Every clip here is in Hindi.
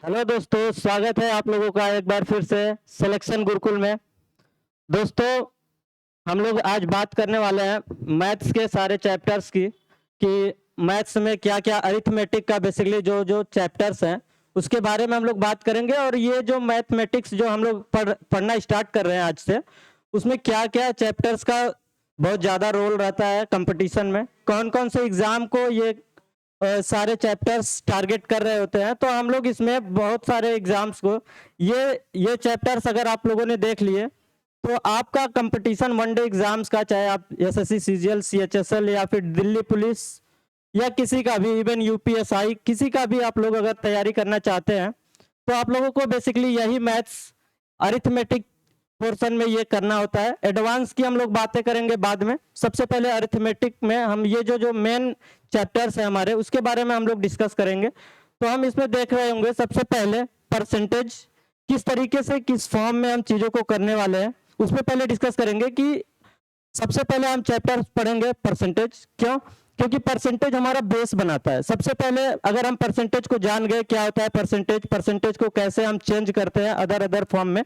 हेलो दोस्तों, स्वागत है आप लोगों का एक बार फिर से सिलेक्शन गुरुकुल में। दोस्तों, हम लोग आज बात करने वाले हैं मैथ्स के सारे चैप्टर्स की कि मैथ्स में क्या-क्या अरिथमेटिक का बेसिकली जो जो चैप्टर्स हैं उसके बारे में हम लोग बात करेंगे। और ये जो मैथमेटिक्स जो हम लोग पढ़ना स्टार्ट कर रहे हैं आज से, उसमें क्या-क्या चैप्टर्स का बहुत ज़्यादा रोल रहता है कंपटीशन में, कौन-कौन से एग्जाम को ये सारे चैप्टर्स टारगेट कर रहे होते हैं। तो हम लोग इसमें बहुत सारे एग्जाम्स को ये चैप्टर्स अगर आप लोगों ने देख लिए तो आपका कंपटीशन वनडे एग्जाम्स का, चाहे आप एसएससी सीजीएल सीएचएसएल या फिर दिल्ली पुलिस या किसी का भी, इवन यूपीएसआई, किसी का भी आप लोग अगर तैयारी करना चाहते हैं तो आप लोगों को बेसिकली यही मैथ्स अरिथमेटिक पोर्शन में ये करना होता है। एडवांस की हम लोग बातें करेंगे बाद में। सबसे पहले अरिथमेटिक में हम ये जो जो मेन चैप्टर्स है हमारे, उसके बारे में हम लोग डिस्कस करेंगे। तो हम इसमें देख रहे होंगे सबसे पहले परसेंटेज, किस तरीके से किस फॉर्म में हम चीजों को करने वाले हैं उसमें पहले डिस्कस करेंगे। कि सबसे पहले हम चैप्टर पढ़ेंगे परसेंटेज। क्यों? क्योंकि परसेंटेज हमारा बेस बनाता है। सबसे पहले अगर हम परसेंटेज को जान गए क्या होता है परसेंटेज, परसेंटेज को कैसे हम चेंज करते हैं अदर फॉर्म में,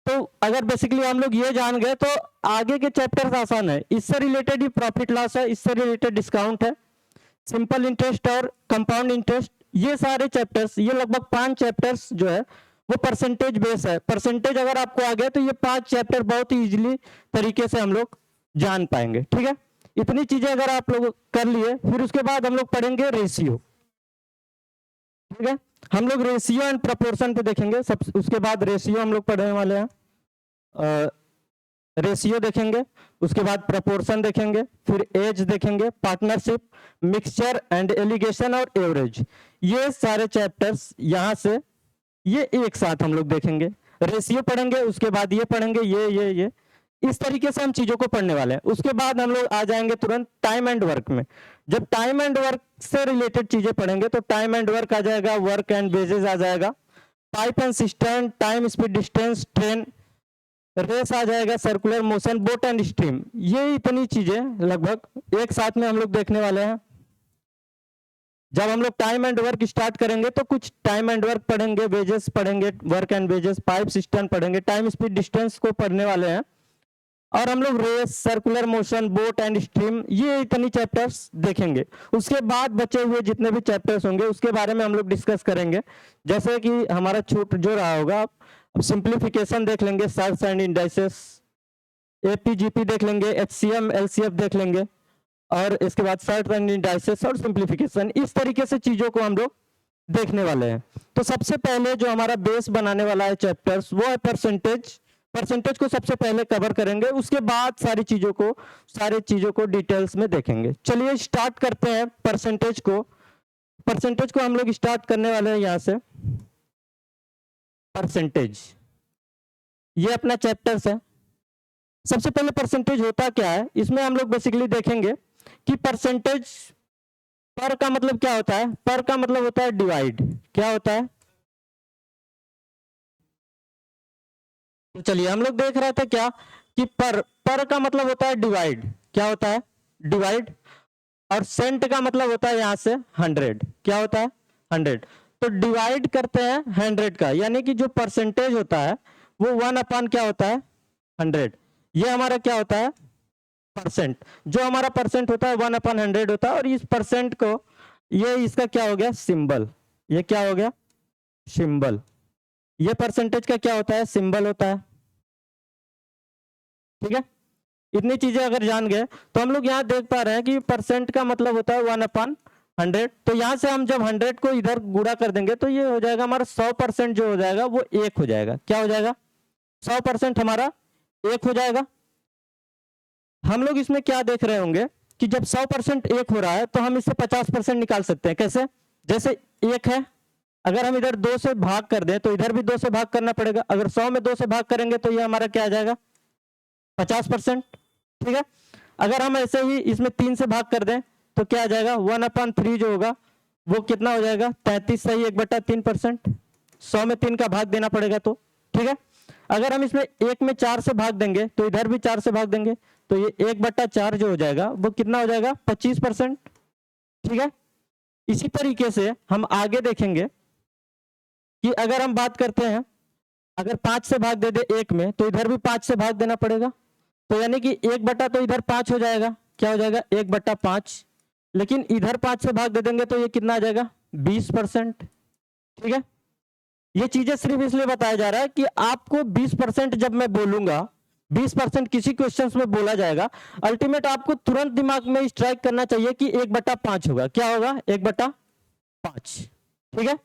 तो अगर बेसिकली हम लोग ये जान गए तो आगे के चैप्टर्स आसान है। इससे रिलेटेड ही प्रॉफिट लॉस है, इससे रिलेटेड डिस्काउंट है, सिंपल इंटरेस्ट और कंपाउंड इंटरेस्ट, ये सारे चैप्टर्स, ये लगभग 5 चैप्टर्स जो है वो परसेंटेज बेस है। परसेंटेज अगर आपको आ गया तो ये 5 चैप्टर बहुत ही इजीली तरीके से हम लोग जान पाएंगे। ठीक है, इतनी चीजें अगर आप लोग कर लिए, फिर उसके बाद हम लोग पढ़ेंगे रेशियो। ठीक है, हम लोग रेशियो एंड प्रपोर्शन पे देखेंगे। सब उसके बाद रेशियो हम लोग पढ़ने वाले हैं। रेशियो देखेंगे, उसके बाद प्रपोर्शन देखेंगे, फिर एज देखेंगे, पार्टनरशिप, मिक्सचर एंड एलिगेशन और एवरेज। ये सारे चैप्टर्स यहाँ से ये एक साथ हम लोग देखेंगे। रेशियो पढ़ेंगे, उसके बाद ये पढ़ेंगे, ये इस तरीके से हम चीजों को पढ़ने वाले हैं। उसके बाद हम लोग आ जाएंगे तुरंत टाइम एंड वर्क में। जब टाइम एंड वर्क से रिलेटेड चीजें पढ़ेंगे तो टाइम एंड वर्क आ जाएगा, वर्क एंड वेजेस आ जाएगा, pipe and cistern, time speed distance, train race आ जाएगा, circular motion, boat and stream. ये इतनी चीजें लगभग एक साथ में हम लोग देखने वाले हैं। जब हम लोग टाइम एंड वर्क स्टार्ट करेंगे तो कुछ टाइम एंड वर्क पढ़ेंगे, वेजेस पढ़ेंगे, work and wages, pipe system पढ़ेंगे, टाइम स्पीड डिस्टेंस को पढ़ने वाले हैं, और हम लोग race, circular motion, boat and stream, ये इतनी चैप्टर्स देखेंगे। उसके बाद बचे हुए जितने भी चैप्टर्स होंगे उसके बारे में हम लोग डिस्कस करेंगे। जैसे कि हमारा छूट जो रहा होगा, अब सिंप्लीफिकेशन देख लेंगे, सर्स एंड इंडाइसेस, एपीजीपी देख लेंगे, एचसीएम एलसीएफ देख लेंगे, और इसके बाद सर्ट एंड इंडाइसेस और सिंप्लीफिकेशन। इस तरीके से चीजों को हम लोग देखने वाले हैं। तो सबसे पहले जो हमारा बेस बनाने वाला है चैप्टर्स, वो है परसेंटेज। परसेंटेज को सबसे पहले कवर करेंगे, उसके बाद सारी चीजों को डिटेल्स में देखेंगे। चलिए स्टार्ट करते हैं परसेंटेज को। परसेंटेज को हम लोग स्टार्ट करने वाले हैं यहाँ से। परसेंटेज ये अपना चैप्टर्स है। सबसे पहले परसेंटेज होता क्या है, इसमें हम लोग बेसिकली देखेंगे कि परसेंटेज पर का मतलब क्या होता है। पर का मतलब होता है डिवाइड। क्या होता है? तो चलिए हम लोग देख रहे थे क्या कि पर का मतलब होता है डिवाइड। क्या होता है? डिवाइड। और सेंट का मतलब होता है यहां से 100। क्या होता है? 100। तो डिवाइड करते हैं 100 का, यानी कि जो परसेंटेज होता है वो 1 अपान क्या होता है? 100। ये हमारा क्या होता है? परसेंट। जो हमारा परसेंट होता है 1 अपान 100 होता है। और इस परसेंट को, ये इसका क्या हो गया? सिंबल। ये क्या हो गया? सिंबल। ये परसेंटेज का क्या होता है? सिंबल होता है। ठीक है, इतनी चीजें अगर जान गए तो हम लोग यहाँ देख पा रहे हैं कि परसेंट का मतलब होता है 1 अपान 100। तो यहां से हम जब 100 को इधर गुणा कर देंगे तो ये हो जाएगा हमारा 100% जो हो जाएगा वो 1 हो जाएगा। क्या हो जाएगा? 100% हमारा 1 हो जाएगा। हम लोग इसमें क्या देख रहे होंगे कि जब 100% 1 हो रहा है तो हम इससे 50% निकाल सकते हैं। कैसे? जैसे 1 है, अगर हम इधर 2 से भाग कर दें तो इधर भी 2 से भाग करना पड़ेगा। अगर 100 में 2 से भाग करेंगे तो ये हमारा क्या आ जाएगा? 50%। ठीक है, अगर हम ऐसे ही इसमें 3 से भाग कर दें तो क्या आ जाएगा? 1/3 जो होगा वो कितना हो जाएगा? 33 सही 1/3%। 100 में 3 का भाग देना पड़ेगा तो। ठीक है, अगर हम इसमें 1 में 4 से भाग देंगे तो इधर भी 4 से भाग देंगे तो ये 1/4 जो हो जाएगा वो कितना हो जाएगा? 25%। ठीक है, इसी तरीके से हम आगे देखेंगे कि अगर हम बात करते हैं, अगर 5 से भाग दे दे 1 में तो इधर भी 5 से भाग देना पड़ेगा, तो यानी कि 1 बटा तो इधर 5 हो जाएगा, क्या हो जाएगा 1 बटा 5, लेकिन इधर 5 से भाग दे देंगे तो ये कितना आ जाएगा 20%। ठीक है, ये चीजें सिर्फ इसलिए बताया जा रहा है कि आपको 20% जब मैं बोलूंगा, 20% किसी क्वेश्चन में बोला जाएगा, अल्टीमेट आपको तुरंत दिमाग में स्ट्राइक करना चाहिए कि 1 बटा 5 होगा, क्या होगा 1 बटा 5। ठीक है,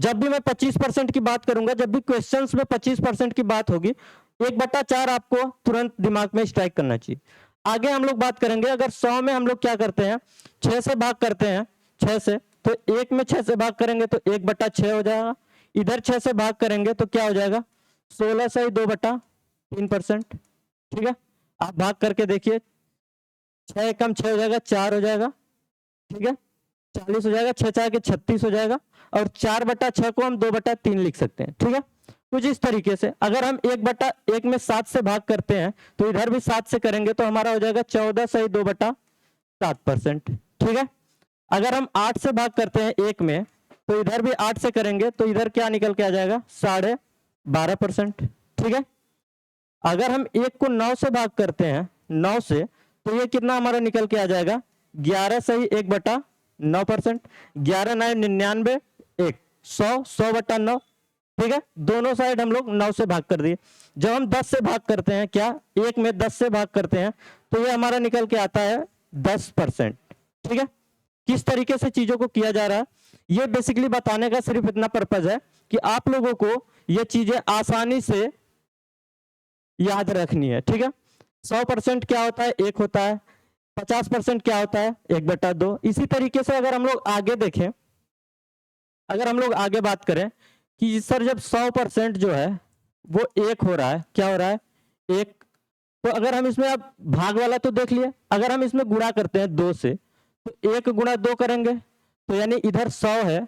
जब भी मैं 25% की बात करूंगा, जब भी क्वेश्चंस में 25% की बात होगी, 1 बटा 4 आपको तुरंत दिमाग में स्ट्राइक करना चाहिए। आगे हम लोग बात करेंगे, अगर 100 में हम लोग क्या करते हैं 6 से भाग करते हैं, 6 से, तो 1 में 6 से भाग करेंगे तो 1 बटा 6 हो जाएगा, इधर 6 से भाग करेंगे तो क्या हो जाएगा 16 से 2 बटा 3%। ठीक है, आप भाग करके देखिए, 6 कम 6 हो जाएगा 4 हो जाएगा। ठीक है, 40 हो जाएगा, 6 4 के 36 हो जाएगा, और 4 बटा 6 को हम 2 बटा 3 लिख सकते हैं। ठीक है, कुछ इस तरीके से अगर हम 1 बटा 1 में 7 से भाग करते हैं तो इधर भी 7 से करेंगे तो हमारा हो जाएगा 14 से 2 बटा 7%। ठीक है, अगर हम 8 से भाग करते हैं 1 में तो इधर भी 8 से करेंगे तो इधर क्या निकल के आ जाएगा 12.5%। ठीक है, अगर हम 1 को 9 से भाग करते हैं 9 से तो ये कितना हमारा निकल के आ जाएगा 11 से 1 बटा 9%। 11 9 99, 1 100 बटा 9। ठीक है, दोनों साइड हम लोग 9 से भाग कर दिए। जब हम 10 से भाग करते हैं, क्या 1 में 10 से भाग करते हैं तो ये हमारा निकल के आता है 10%। ठीक है, किस तरीके से चीजों को किया जा रहा है, ये बेसिकली बताने का सिर्फ इतना पर्पज है कि आप लोगों को ये चीजें आसानी से याद रखनी है। ठीक है, 100% क्या होता है 1 होता है, 50% क्या होता है 1 बटा 2। इसी तरीके से अगर हम लोग आगे देखें, अगर हम लोग आगे बात करें कि सर जब 100% जो है वो 1 हो रहा है, क्या हो रहा है 1, तो अगर हम इसमें अब भाग वाला तो देख लिए, अगर हम इसमें गुणा करते हैं 2 से तो 1 गुणा 2 करेंगे तो यानी इधर 100 है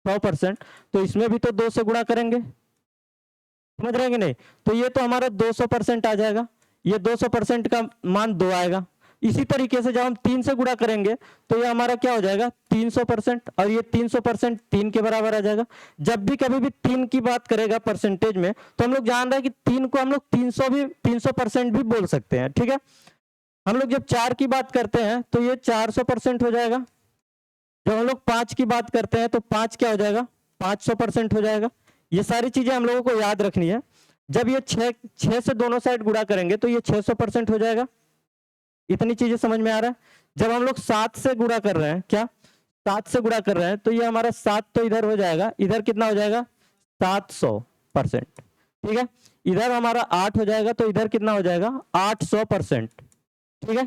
100%, तो इसमें भी तो 2 से गुणा करेंगे, समझ रहे हैं कि नहीं, तो ये तो हमारा 200% आ जाएगा, ये 200% का मान 2 आएगा। इसी तरीके से जब हम 3 से गुणा करेंगे तो ये हमारा क्या हो जाएगा 300%, और ये 300% 3 के बराबर आ जाएगा। जब भी कभी भी 3 की बात करेगा परसेंटेज में तो हम लोग जान रहे हैं कि 3 को हम लोग 300% भी बोल सकते हैं। ठीक है, हम लोग जब 4 की बात करते हैं तो ये 400% हो जाएगा। जब हम लोग 5 की बात करते हैं तो 5 क्या हो जाएगा 500% हो जाएगा। ये सारी चीजें हम लोगों को याद रखनी है। जब ये 6 से दोनों साइड गुणा करेंगे तो ये 600% हो जाएगा। इतनी चीजें समझ में आ रहा है। जब हम लोग 7 से गुणा कर रहे हैं, क्या 7 से गुणा कर रहे हैं तो ये हमारा 7 तो इधर हो जाएगा, इधर कितना हो जाएगा 700%। ठीक है, इधर हमारा 8 हो जाएगा तो इधर कितना हो जाएगा 800%। ठीक है,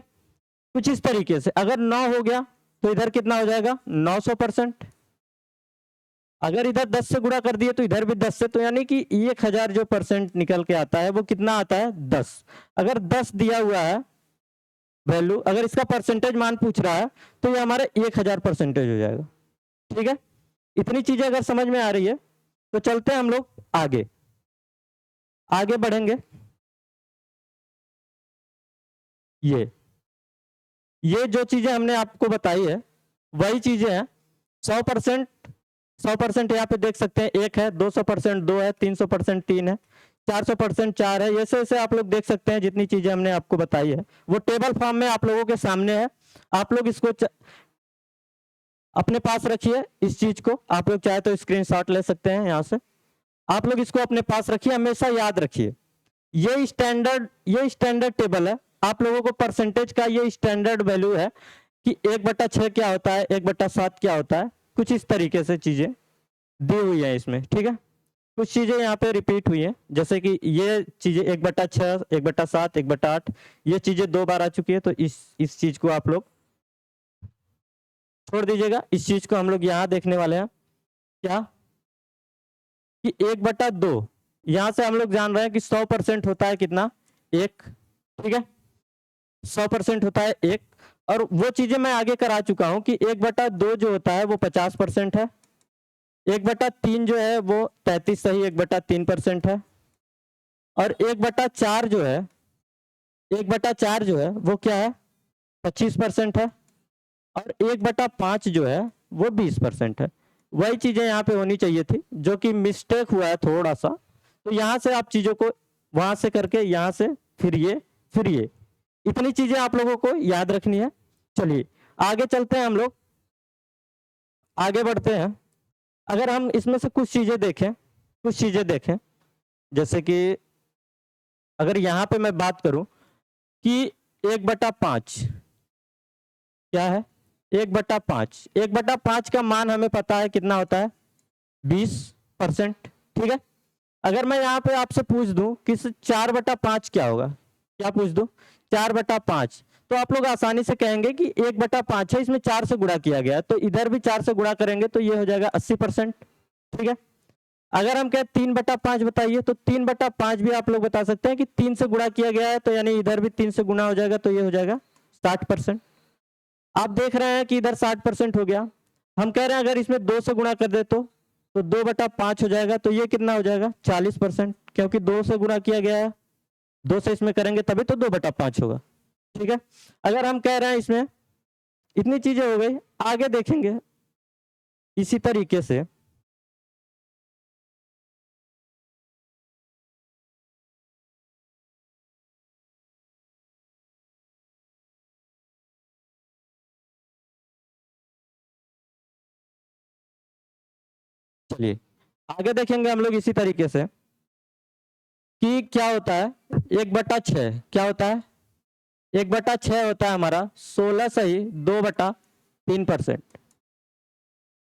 कुछ इस तरीके से अगर 9 हो गया तो इधर कितना हो जाएगा 900%। अगर इधर 10 से गुणा कर दिए तो इधर भी 10 से, तो यानी कि 1000 जो परसेंट निकल के आता है वो कितना आता है 10। अगर 10 दिया हुआ है वैल्यू, अगर इसका परसेंटेज मान पूछ रहा है तो ये हमारा 1000% हो जाएगा। ठीक है, इतनी चीजें अगर समझ में आ रही है तो चलते हैं हम लोग आगे आगे बढ़ेंगे। ये जो चीजें हमने आपको बताई है वही चीजें हैं। 100% यहाँ पे देख सकते हैं 1 है, 200% 2 है, 300% 3 है, 400% 4 है। ऐसे ऐसे आप लोग देख सकते हैं जितनी चीजें हमने आपको बताई है वो टेबल फॉर्म में आप लोगों के सामने है। आप लोग इसको अपने पास रखिए। इस चीज को आप लोग चाहे तो स्क्रीनशॉट ले सकते हैं यहाँ से। आप लोग इसको अपने पास रखिए, हमेशा याद रखिए ये स्टैंडर्ड टेबल है। आप लोगों को परसेंटेज का ये स्टैंडर्ड वैल्यू है कि 1/6 क्या होता है, 1/7 क्या होता है, कुछ इस तरीके से चीजें दी हुई है इसमें। ठीक है, कुछ चीजें यहाँ पे रिपीट हुई हैं, जैसे कि ये चीजें 1/6, 1/7, 1/8, ये चीजें 2 बार आ चुकी है, तो इस चीज को आप लोग छोड़ दीजिएगा। इस चीज को हम लोग यहाँ देखने वाले हैं क्या कि 1/2, यहां से हम लोग जान रहे हैं कि 100% होता है कितना 1। ठीक है, 100% होता है 1, और वो चीजें मैं आगे करा चुका हूं कि 1/2 जो होता है वो 50% है, 1/3 जो है वो 33 सही 1/3% है, और 1/4 जो है 1/4 जो है वो क्या है 25% है, और 1/5 जो है वो 20% है। वही चीजें यहाँ पे होनी चाहिए थी, जो कि मिस्टेक हुआ है थोड़ा सा। तो यहाँ से आप चीजों को वहां से करके यहाँ से फिर ये इतनी चीजें आप लोगों को याद रखनी है। चलिए आगे चलते हैं, हम लोग आगे बढ़ते हैं। अगर हम इसमें से कुछ चीजें देखें, जैसे कि अगर यहाँ पे मैं बात करूं कि 1/5 क्या है, 1/5, 1/5 का मान हमें पता है कितना होता है, 20%। ठीक है, अगर मैं यहाँ पे आपसे पूछ दूं कि 4/5 क्या होगा, क्या पूछ दूं, 4/5, तो आप लोग आसानी से कहेंगे कि 1/5 है, इसमें 4 से गुणा किया गया है, तो इधर भी 4 से गुणा करेंगे तो ये हो जाएगा 80%। ठीक है, अगर हम कहें 3/5 बताइए, तो 3/5 भी आप लोग बता सकते हैं कि 3 से गुणा किया गया है, तो यानी इधर भी 3 से गुणा हो जाएगा, तो ये हो जाएगा 60%। आप देख रहे हैं कि इधर 60% हो गया। हम कह रहे हैं अगर इसमें 2 से गुणा कर दे तो 2/5 हो जाएगा, तो ये कितना हो जाएगा, 40%, क्योंकि 2 से गुणा किया गया है, 2 से इसमें करेंगे तभी तो 2/5 होगा। ठीक है, अगर हम कह रहे हैं इसमें इतनी चीजें हो गई, आगे देखेंगे इसी तरीके से। चलिए आगे देखेंगे हम लोग इसी तरीके से कि क्या होता है 1/6, क्या होता है 1/6 होता है हमारा 16 सही 2/3%।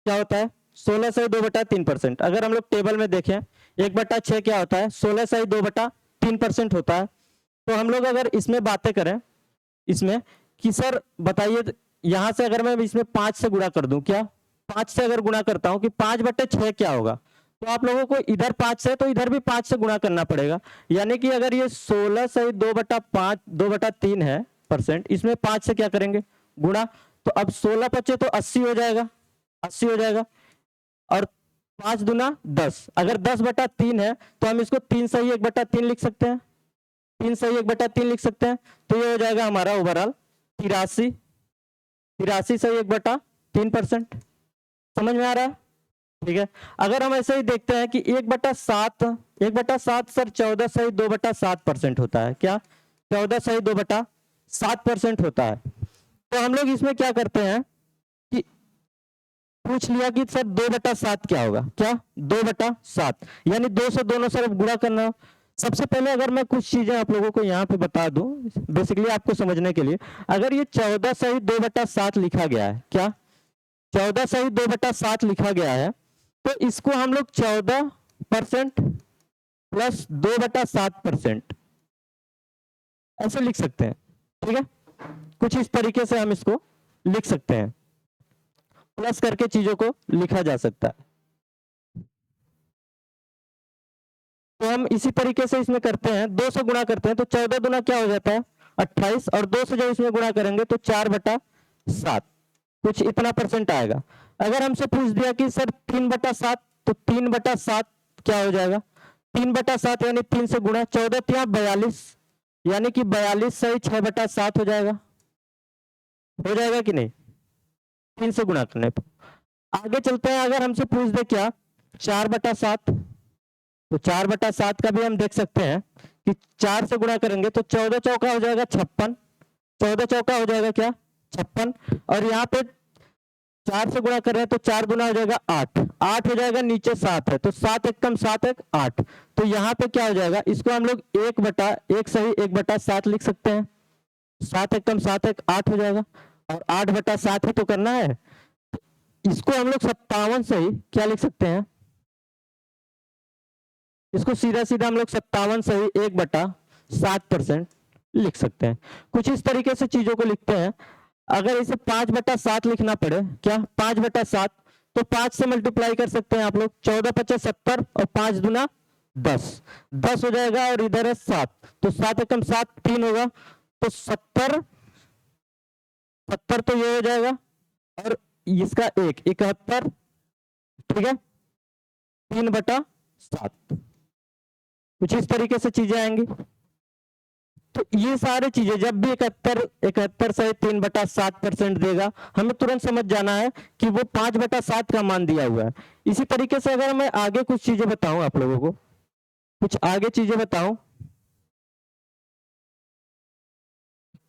क्या होता है 16 सही 2/3%। अगर हम लोग टेबल में देखें 1/6 क्या होता है, 16 सही 2/3% होता है। तो हम लोग अगर इसमें बातें करें इसमें कि सर बताइए, यहां से अगर मैं इसमें 5 से गुणा कर दूं, क्या 5 से अगर गुणा करता हूं कि 5/6 क्या होगा, तो आप लोगों को इधर 5 से तो इधर भी 5 से गुणा करना पड़ेगा। यानी कि अगर ये 16 सही 2/5 2/3 है परसेंट, इसमें 5 से क्या करेंगे गुणा, तो अब 16×5 तो 80 हो जाएगा, 80 हो जाएगा। और 5 दूना 10, अगर 10/3 है तो हम इसको 3 सही 1/3 लिख सकते हैं, 3 सही 1/3 लिख सकते हैं। तो ये हो जाएगा हमारा ओवरऑल 83 सही 1/3%। समझ में आ रहा है? ठीक है, अगर हम ऐसे ही देखते हैं कि 1/7 सर 14 सही 2/7% होता है, क्या 14 सही 2/7% होता है। तो हम लोग इसमें क्या करते हैं कि पूछ लिया कि सर 2/7 क्या होगा, क्या 2/7, यानी 2 से दोनों तरफ गुणा करना। सबसे पहले अगर मैं कुछ चीजें आप लोगों को यहाँ पे बता दूं बेसिकली आपको समझने के लिए, अगर ये 14 सही 2/7 लिखा गया है, क्या 14 सही 2/7 लिखा गया है, तो इसको हम लोग 14% प्लस 2/7% ऐसे लिख सकते हैं। ठीक है, कुछ इस तरीके से हम इसको लिख सकते हैं, प्लस करके चीजों को लिखा जा सकता है। तो हम इसी तरीके से इसमें करते हैं, 2 से गुणा करते हैं तो 14 दूना क्या हो जाता है 28, और 2 से जब इसमें गुणा करेंगे तो 4/7, कुछ इतना परसेंट आएगा। अगर हमसे पूछ दिया कि सर 3/7, तो 3/7 क्या हो जाएगा, 3/7 यानी 3 से गुणा, 14 3 42, यानी कि 42 सही 6/7 हो जाएगा, हो जाएगा कि नहीं 3 से गुणा करने पर। आगे चलते हैं, अगर हमसे पूछ दे क्या 4/7, तो 4/7 का भी हम देख सकते हैं कि 4 से गुणा करेंगे तो 14 चौका हो जाएगा 56, 14 चौका हो जाएगा क्या 56, और यहाँ पे 4 से गुणा कर रहे हैं तो 4 गुना हो जाएगा 8, 8 हो जाएगा, नीचे 7 है तो 7 एक कम 7 एक 8, तो यहाँ पे क्या हो जाएगा, इसको हम लोग 1 सही 1/7 लिख सकते हैं, 7 एक कम 7 एक 8 हो जाएगा, और 8/7 ही तो करना है, इसको हम लोग 57 सही क्या लिख सकते हैं, इसको सीधा सीधा हम लोग 57 सही 1/7% लिख सकते हैं। कुछ इस तरीके से चीजों को लिखते हैं। अगर इसे 5/7 लिखना पड़े, क्या 5/7, तो 5 से मल्टीप्लाई कर सकते हैं आप लोग, 14×5 70 और 5 दूना 10, 10 हो जाएगा, और इधर है 7, तो 7 एकम 7 3 होगा, तो 70 तो ये हो जाएगा, और इसका 1 71, ठीक है 3/7, कुछ इस तरीके से चीजें आएंगी। तो ये सारी चीजें जब भी 71 सही 3/7% देगा, हमें तुरंत समझ जाना है कि वो 5/7 का मान दिया हुआ है। इसी तरीके से अगर मैं आगे कुछ चीजें बताऊं आप लोगों को, कुछ आगे चीजें बताऊं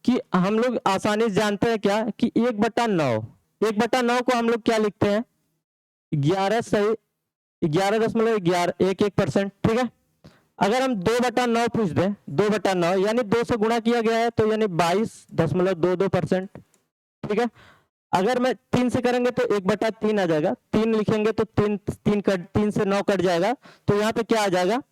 कि हम लोग आसानी से जानते हैं क्या कि 1/9 को हम लोग क्या लिखते हैं, 11 सही 11.1111%, ठीक है। अगर हम 2/9 पूछ दें, 2/9 यानी 2 से गुणा किया गया है तो यानी 22.22%, ठीक है। अगर मैं 3 से करेंगे तो 1/3 आ जाएगा, 3 लिखेंगे तो 3 से 9 कट जाएगा, तो यहाँ पे क्या आ जाएगा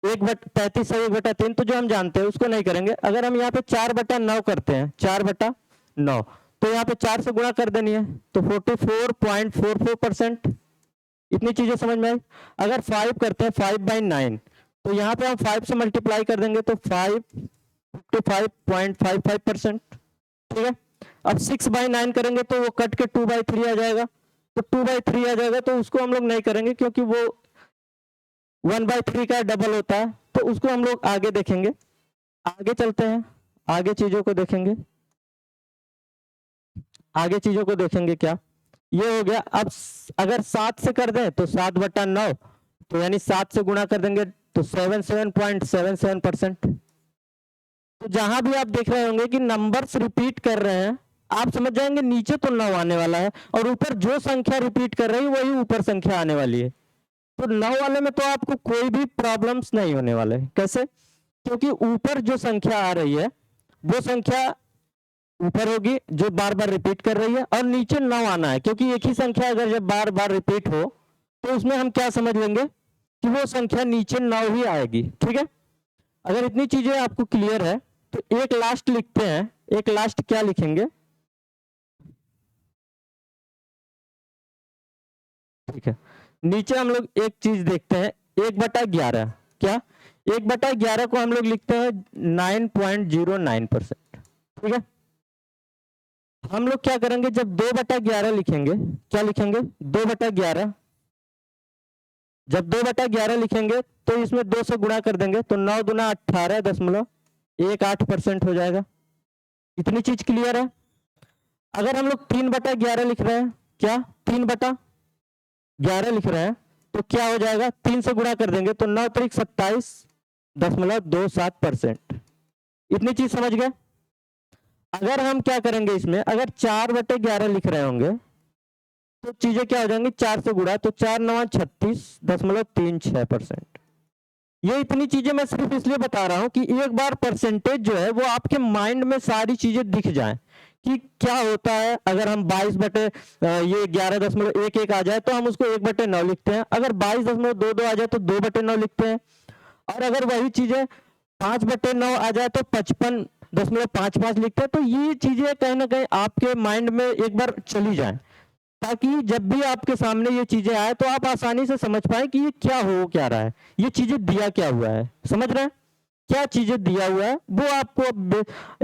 1/33 है 1/3, तो जो हम जानते हैं उसको नहीं करेंगे। अगर हम यहाँ पे 4/9 करते हैं, 4/9 तो यहाँ पे 4 से गुणा कर देनी है, तो 44.44%। इतनी चीजें समझ में आई। अगर 5 करते हैं 5/9 तो यहाँ पे हम 5 से मल्टीप्लाई कर देंगे तो 55.55%, ठीक है। अब 6/9 करेंगे तो वो कट के 2/3 आ जाएगा, तो 2/3 आ जाएगा, तो उसको हम लोग नहीं करेंगे क्योंकि वो 1/3 का डबल होता है, तो उसको हम लोग आगे देखेंगे। आगे चलते हैं, आगे चीजों को देखेंगे, आगे चीजों को देखेंगे क्या ये हो गया। अब अगर 7 से कर दें तो 7/9 तो यानी 7 से गुणा कर देंगे तो 77.77%। तो जहां भी आप देख रहे होंगे कि नंबर्स रिपीट कर रहे हैं, आप समझ जाएंगे नीचे तो 9 आने वाला है और ऊपर जो संख्या रिपीट कर रही है वही ऊपर संख्या आने वाली है। तो 9 वाले में तो आपको कोई भी प्रॉब्लम्स नहीं होने वाले। कैसे? क्योंकि ऊपर जो संख्या आ रही है वो संख्या ऊपर होगी जो बार बार रिपीट कर रही है, और नीचे 9 आना है, क्योंकि एक ही संख्या अगर जब बार बार रिपीट हो तो उसमें हम क्या समझ लेंगे कि वो संख्या नीचे 9 ही आएगी, ठीक है। अगर इतनी चीजें आपको क्लियर है तो एक लास्ट लिखते हैं। एक लास्ट क्या लिखेंगे, ठीक है। नीचे हम लोग एक चीज देखते हैं, 1/11 क्या, 1/11 को हम लोग लिखते हैं 9.09%, ठीक है। हम लोग क्या करेंगे जब 2/11 लिखेंगे, क्या लिखेंगे 2/11, जब 2/11 लिखेंगे तो इसमें 2 से गुणा कर देंगे तो 9 दूना 18.18% हो जाएगा। इतनी चीज क्लियर है। अगर हम लोग 3/11 लिख रहे हैं, क्या 3/11 लिख रहे हैं तो क्या हो जाएगा, 3 से गुणा कर देंगे तो 9 त्रिक 27.27%। इतनी चीज समझ गए। अगर हम क्या करेंगे इसमें, अगर 4/11 लिख रहे होंगे तो चीजें क्या हो जाएंगी, 4 से गुणा तो 4 9 36.36%। ये इतनी चीजें मैं सिर्फ इसलिए बता रहा हूं कि एक बार परसेंटेज जो है वो आपके माइंड में सारी चीजें दिख जाए कि क्या होता है। अगर हम 11.11 आ जाए तो हम उसको 1/9 लिखते हैं, अगर 22.22 आ जाए तो 2/9 लिखते हैं, और अगर वही चीजें 5/9 आ जाए तो 55.55 लिखते हैं। तो ये चीजें कहीं ना कहीं आपके माइंड में एक बार चली जाए, ताकि जब भी आपके सामने ये चीजें आए तो आप आसानी से समझ पाए कि ये क्या हो क्या रहा है, ये चीजें दिया क्या हुआ है। समझ रहे हैं क्या चीजें दिया हुआ है, वो आपको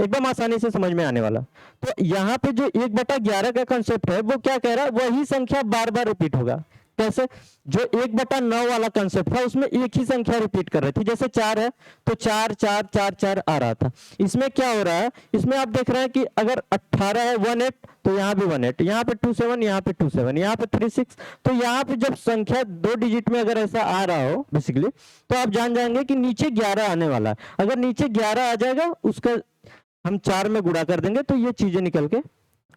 एकदम आसानी से समझ में आने वाला। तो यहाँ पे जो 1/11 का कंसेप्ट है वो क्या कह रहा है, वही संख्या बार बार रिपीट होगा। कैसे? जो 1/9 वाला कंसेप्ट था उसमें एक ही संख्या रिपीट कर रही थी, जैसे 4 है तो 4 4 4 4 आ रहा था। इसमें क्या हो रहा है, इसमें आप देख रहे हैं कि अगर 18 है 18 तो यहाँ भी 18, यहाँ पे 27, यहाँ पे 27, यहाँ पे 36। तो यहाँ पे जब संख्या 2 डिजिट में अगर ऐसा आ रहा हो बेसिकली, तो आप जान जाएंगे कि नीचे 11 आने वाला है। अगर नीचे 11 आ जाएगा उसका हम 4 में गुणा कर देंगे तो ये चीजें निकल के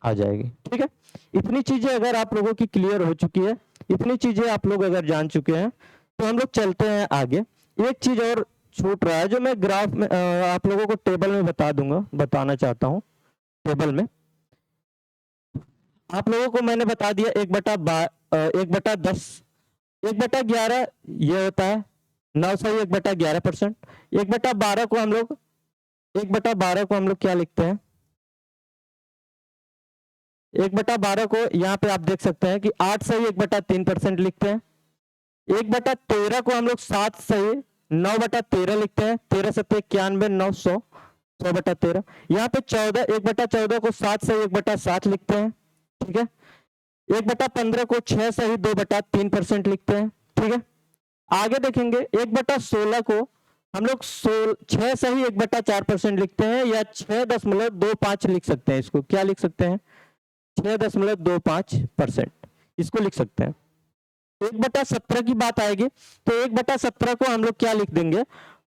आ जाएगी, ठीक है। इतनी चीजें अगर आप लोगों की क्लियर हो चुकी है, इतनी चीजें आप लोग अगर जान चुके हैं, तो हम लोग चलते हैं आगे। एक चीज और छूट रहा है जो मैं ग्राफ में आप लोगों को टेबल में बताना चाहता हूं। टेबल में आप लोगों को मैंने बता दिया 1/10 1/11 ये होता है 9 से 1/11%। 1/12 को हम लोग 1/12 को हम लोग क्या लिखते हैं, 1/12 को यहाँ पे आप देख सकते हैं कि 8 से 1/3% लिखते हैं। 1/13 को हम लोग 7 से 9/13 लिखते हैं, 13 7 91 900 100/13। यहाँ पे 1/14 को 7 से 1/7 लिखते हैं, ठीक है। 1/15 को 6 से ही 2/3% लिखते हैं, ठीक है। आगे देखेंगे 1/16 को हम लोग 6 सही 1/4% लिखते हैं, या 6.25 लिख सकते हैं। इसको क्या लिख सकते हैं? 6.25% इसको लिख सकते हैं। 1/17 की बात आएगी तो 1/17 को हम लोग क्या लिख देंगे?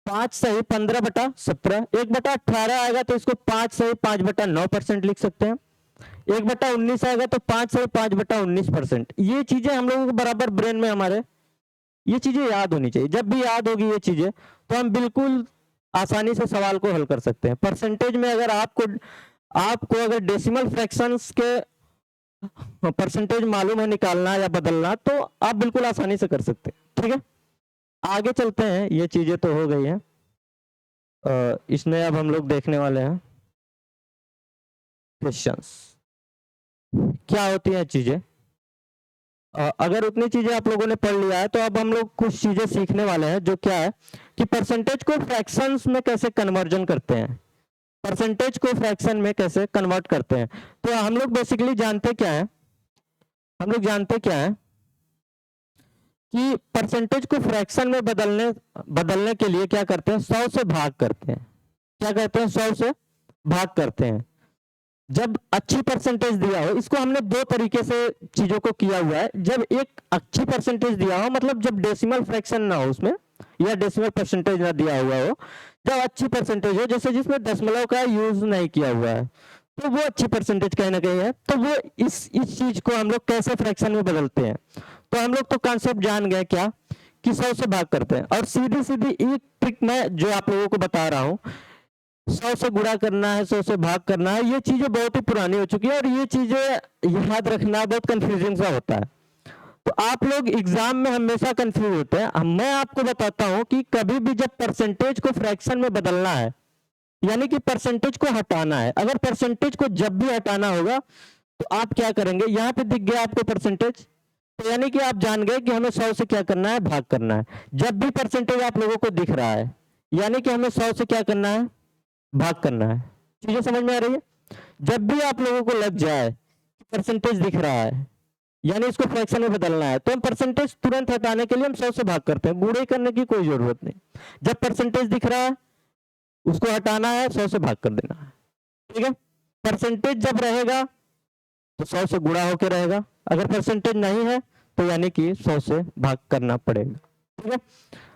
5 सही 15/17। 1/18 आएगा तो इसको 5 सही 5/9% लिख सकते हैं। 1/19 आएगा तो 5 सही 5/19%। ये चीजें हम लोगों को बराबर ब्रेन में हमारे ये चीजें याद होनी चाहिए। जब भी याद होगी ये चीजें तो हम बिल्कुल आसानी से सवाल को हल कर सकते हैं। परसेंटेज में अगर आपको अगर डेसिमल फ्रैक्शंस के परसेंटेज मालूम है निकालना या बदलना, तो आप बिल्कुल आसानी से कर सकते हैं। ठीक है, आगे चलते हैं। ये चीजें तो हो गई हैं। इसमें अब हम लोग देखने वाले हैं क्वेश्चंस क्या होती हैं चीजें। अगर उतनी चीजें आप लोगों ने पढ़ लिया है तो अब हम लोग कुछ चीजें सीखने वाले हैं, जो क्या है कि परसेंटेज को फ्रैक्शंस में कैसे कन्वर्जन करते हैं। परसेंटेज को फ्रैक्शन में कैसे कन्वर्ट करते हैं। तो हम लोग बेसिकली जानते क्या है, हम लोग जानते क्या है कि परसेंटेज को फ्रैक्शन में बदलने के लिए क्या करते हैं? 100 से भाग करते हैं। क्या करते हैं? 100 से भाग करते हैं। जब अच्छी परसेंटेज दिया हो, इसको हमने दो तरीके से चीजों को किया हुआ है। जब एक अच्छी परसेंटेज दिया हो, मतलब जब डेसिमल फ्रैक्शन ना हो उसमें, या डेसिमल परसेंटेज ना दिया हुआ हो, जब अच्छी परसेंटेज हो, जैसे जिसमें दशमलव का यूज नहीं किया हुआ है, तो वो अच्छी परसेंटेज कहीं ना कहीं है। तो वो इस चीज को हम लोग कैसे फ्रैक्शन में बदलते हैं। तो हम लोग तो कॉन्सेप्ट जान गए क्या, कि 100 से भाग करते हैं। और सीधी सीधी एक ट्रिक मैं जो आप लोगों को बता रहा हूं, 100 से गुणा करना है, 100 से भाग करना है, ये चीजें बहुत ही पुरानी हो चुकी है और ये चीजें याद रखना बहुत कंफ्यूजिंग सा होता है। तो आप लोग एग्जाम में हमेशा कंफ्यूज होते हैं। मैं आपको बताता हूं कि कभी भी जब परसेंटेज को फ्रैक्शन में बदलना है, यानी कि परसेंटेज को हटाना है, अगर परसेंटेज को जब भी हटाना होगा तो आप क्या करेंगे? यहाँ पे दिख गया आपको परसेंटेज, तो यानी कि आप जान गए कि हमें 100 से क्या करना है? भाग करना है। जब भी परसेंटेज आप लोगों को दिख रहा है, यानी कि हमें 100 से क्या करना है? भाग करना है। चीजें समझ में आ रही है? जब भी आप लोगों को लग जाए परसेंटेज दिख रहा है, यानी इसको फ्रैक्शन में बदलना है, तो हम परसेंटेज तुरंत हटाने के लिए हम 100 से भाग करते हैं। गुणे करने की कोई जरूरत नहीं। जब परसेंटेज दिख रहा है उसको हटाना है, 100 से भाग कर देना है। ठीक है, परसेंटेज जब रहेगा तो 100 से गुणा होकर रहेगा। अगर परसेंटेज नहीं है तो यानी कि 100 से भाग करना पड़ेगा। ठीक है,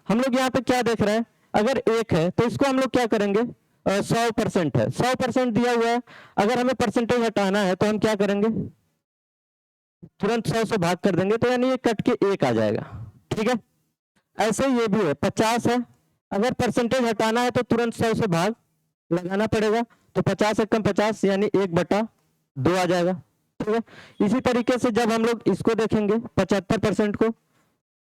हम लोग यहाँ पे क्या देख रहे हैं? अगर 1 है तो इसको हम लोग क्या करेंगे? 100% है, 100% दिया हुआ है। अगर हमें परसेंटेज हटाना है तो हम क्या करेंगे? तुरंत 100 से भाग कर देंगे, तो यानी ये कट के 1 आ जाएगा। ठीक है, ऐसे ये भी है। 50 है, अगर परसेंटेज हटाना है तो तुरंत 100 से भाग लगाना पड़ेगा, तो 50 एकम 50 यानी 1/2 आ जाएगा। ठीक है, इसी तरीके से जब हम लोग इसको देखेंगे 75% को,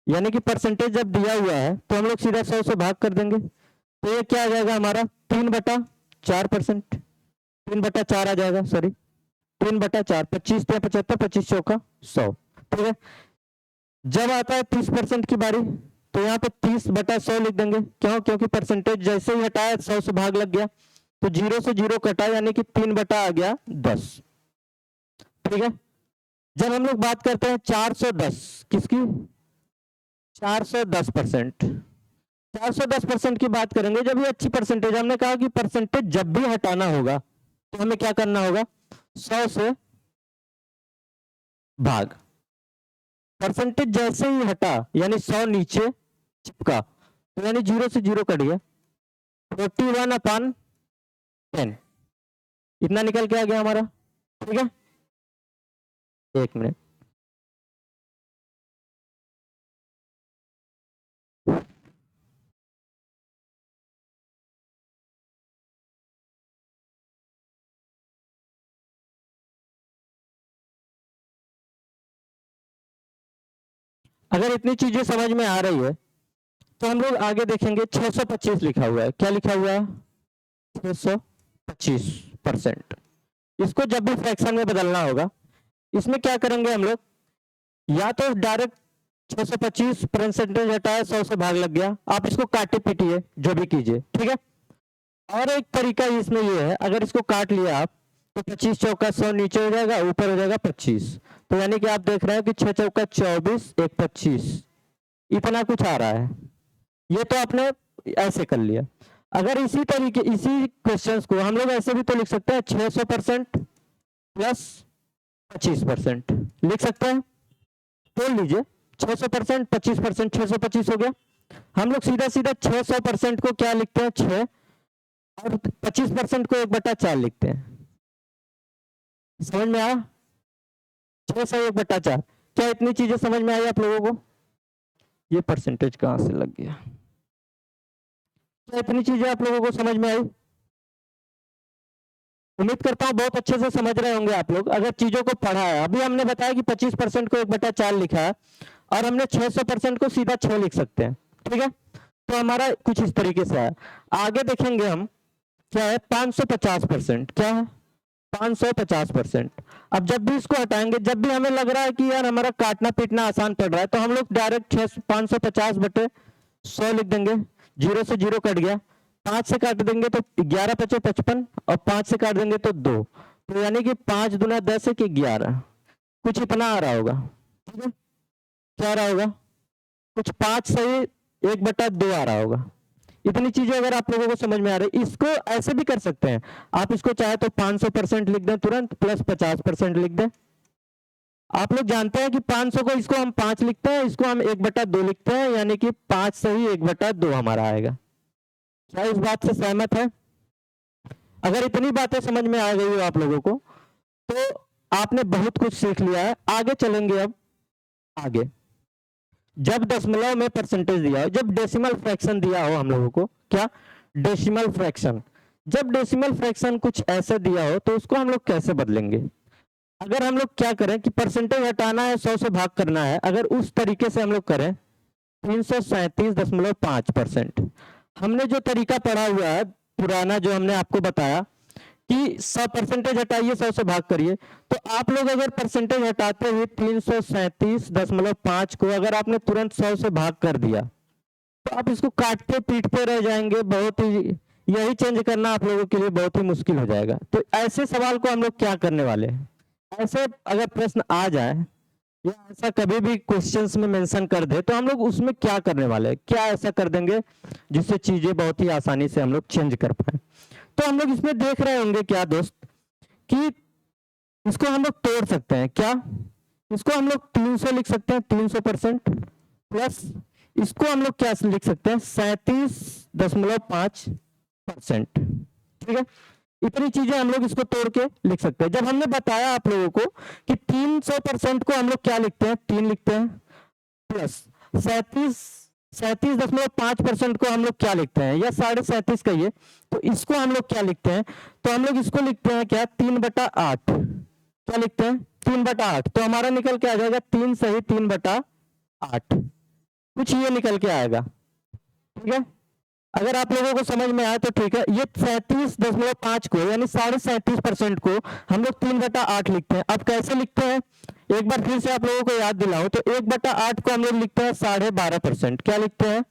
यानी कि परसेंटेज जब दिया हुआ है तो हम लोग सीधा 100 से भाग कर देंगे, तो ये क्या आ जाएगा हमारा? 3/4%। 3/4 आ जाएगा, सॉरी 3/4। 25 × 75, 25 चौका 100। ठीक है, जब आता है 30% की बारी, तो यहाँ पे 30/100 लिख देंगे। क्यों? क्योंकि परसेंटेज जैसे ही हटाया 100 से भाग लग गया, तो 0 से 0 कटा, यानी कि 3 आ गया 10। ठीक है, जब हम लोग बात करते हैं 410, किसकी? 410%। 410% की बात करेंगे जब ये अच्छी परसेंटेज। हमने कहा कि परसेंटेज जब भी हटाना होगा तो हमें क्या करना होगा? 100 से भाग। परसेंटेज जैसे ही हटा, यानी 100 नीचे चिपका, तो यानी 0 से 0 कट गया, 41/10 इतना निकल के आ गया हमारा। ठीक है, 1 मिनट। अगर इतनी चीजें समझ में आ रही है तो हम लोग आगे देखेंगे। 625 लिखा हुआ है, क्या लिखा हुआ है? 625%। इसको जब भी फ्रैक्शन में बदलना होगा, इसमें क्या करेंगे हम लोग? या तो डायरेक्ट 625 परसेंटेज हटाए, 100 से भाग लग गया, आप इसको काटे पीटिए, जो भी कीजिए। ठीक है, और एक तरीका इसमें ये है, अगर इसको काट लिया आप तो 25 चौका 100 नीचे हो जाएगा, ऊपर हो जाएगा 25। तो यानी कि आप देख रहे हैं कि 6 चौका 24, 1 25 इतना कुछ आ रहा है। ये तो आपने ऐसे कर लिया। अगर इसी तरीके इसी क्वेश्चंस को हम लोग ऐसे भी तो लिख सकते हैं 600% प्लस 25% लिख सकते हैं। तोड़ लीजिए 600% 25%, 625 हो गया। हम लोग सीधा सीधा 600% को क्या लिखते हैं 6 और 25% को 1/4 लिखते हैं। समझ में आया? 6 से 1/4। क्या इतनी चीजें समझ में आई आप लोगों को? ये परसेंटेज कहां से लग गया? क्या इतनी चीजें आप लोगों को समझ में आई? उम्मीद करता हूं बहुत अच्छे से समझ रहे होंगे आप लोग अगर चीजों को पढ़ा है। अभी हमने बताया कि 25% को 1/4 लिखा है और हमने 600% को सीधा 6 लिख सकते हैं। ठीक है, तो हमारा कुछ इस तरीके से है। आगे देखेंगे हम क्या है 550%। क्या है 550%। अब जब भी इसको हटाएंगे, जब भी हमें लग रहा है कि यार हमारा काटना पीटना आसान पड़ रहा है, तो हम लोग डायरेक्ट 550/100 लिख देंगे। 0 से 0 कट गया, 5 से काट देंगे तो 11 × 5 = 55 और 5 से काट देंगे तो 2, तो यानी कि 5 दूना 10 कि 11, कुछ इतना आ रहा होगा। ठीक है, क्या आ रहा होगा? कुछ 5 सही 1/2 आ रहा होगा। इतनी चीजें अगर आप लोगों को समझ में आ रही, इसको ऐसे भी कर सकते हैं आप। इसको चाहे तो 500% लिख दें तुरंत, प्लस 50% लिख दें। आप लोग जानते हैं कि 500 को इसको हम 5 लिखते हैं, इसको हम 1/2 लिखते हैं, यानी कि 5 सही 1/2 हमारा आएगा। क्या इस बात से सहमत है? अगर इतनी बातें समझ में आ गई हो आप लोगों को तो आपने बहुत कुछ सीख लिया है। आगे चलेंगे। अब आगे जब दशमलव में परसेंटेज दिया हो, जब डेसिमल फ्रैक्शन दिया हो हम लोगों को, क्या डेसिमल फ्रैक्शन, जब डेसिमल फ्रैक्शन कुछ ऐसा दिया हो तो उसको हम लोग कैसे बदलेंगे? अगर हम लोग क्या करें कि परसेंटेज हटाना है 100 से भाग करना है, अगर उस तरीके से हम लोग करें 337.5%। हमने जो तरीका पढ़ा हुआ है पुराना, जो हमने आपको बताया कि 100% हटाइए 100 से भाग करिए, तो आप लोग अगर परसेंटेज हटाते हुए 337.5 को अगर आपने तुरंत 100 से भाग कर दिया तो आप इसको काटते पीटते रह जाएंगे। बहुत ही यही चेंज करना आप लोगों के लिए बहुत ही मुश्किल हो जाएगा। तो ऐसे सवाल को हम लोग क्या करने वाले हैं, ऐसे अगर प्रश्न आ जाए या ऐसा कभी भी क्वेश्चंस में मेंशन कर दे तो हम लोग उसमें क्या करने वाले हैं, क्या ऐसा कर देंगे जिससे चीजें बहुत ही आसानी से हम लोग चेंज कर पाए। तो हम लोग इसमें देख रहे होंगे क्या दोस्त कि इसको हम लोग तोड़ सकते हैं। क्या इसको हम लोग 300 लिख सकते हैं, 300% प्लस इसको हम लोग क्या लिख सकते हैं 37.5%। ठीक है, इतनी चीजें हम लोग इसको तोड़ के लिख सकते हैं। जब हमने बताया आप लोगों को कि 300% को हम लोग क्या लिखते हैं 3 लिखते हैं, प्लस 37.5% को हम लोग क्या लिखते हैं या 37.5 कहिए, तो इसको हम लोग क्या लिखते हैं, तो हम लोग इसको लिखते हैं क्या 3/8। क्या लिखते हैं 3/8, तो हमारा निकल के आ जाएगा 3 सही 3/8, कुछ ये निकल के आएगा। ठीक है, अगर आप लोगों को समझ में आया तो ठीक है। ये 37.5 को यानी 37.5% को हम लोग 3/8 लिखते हैं। अब कैसे लिखते हैं एक बार फिर से आप लोगों को याद दिलाऊं तो 1/8 को हम लोग लिखते हैं 12.5%। क्या लिखते हैं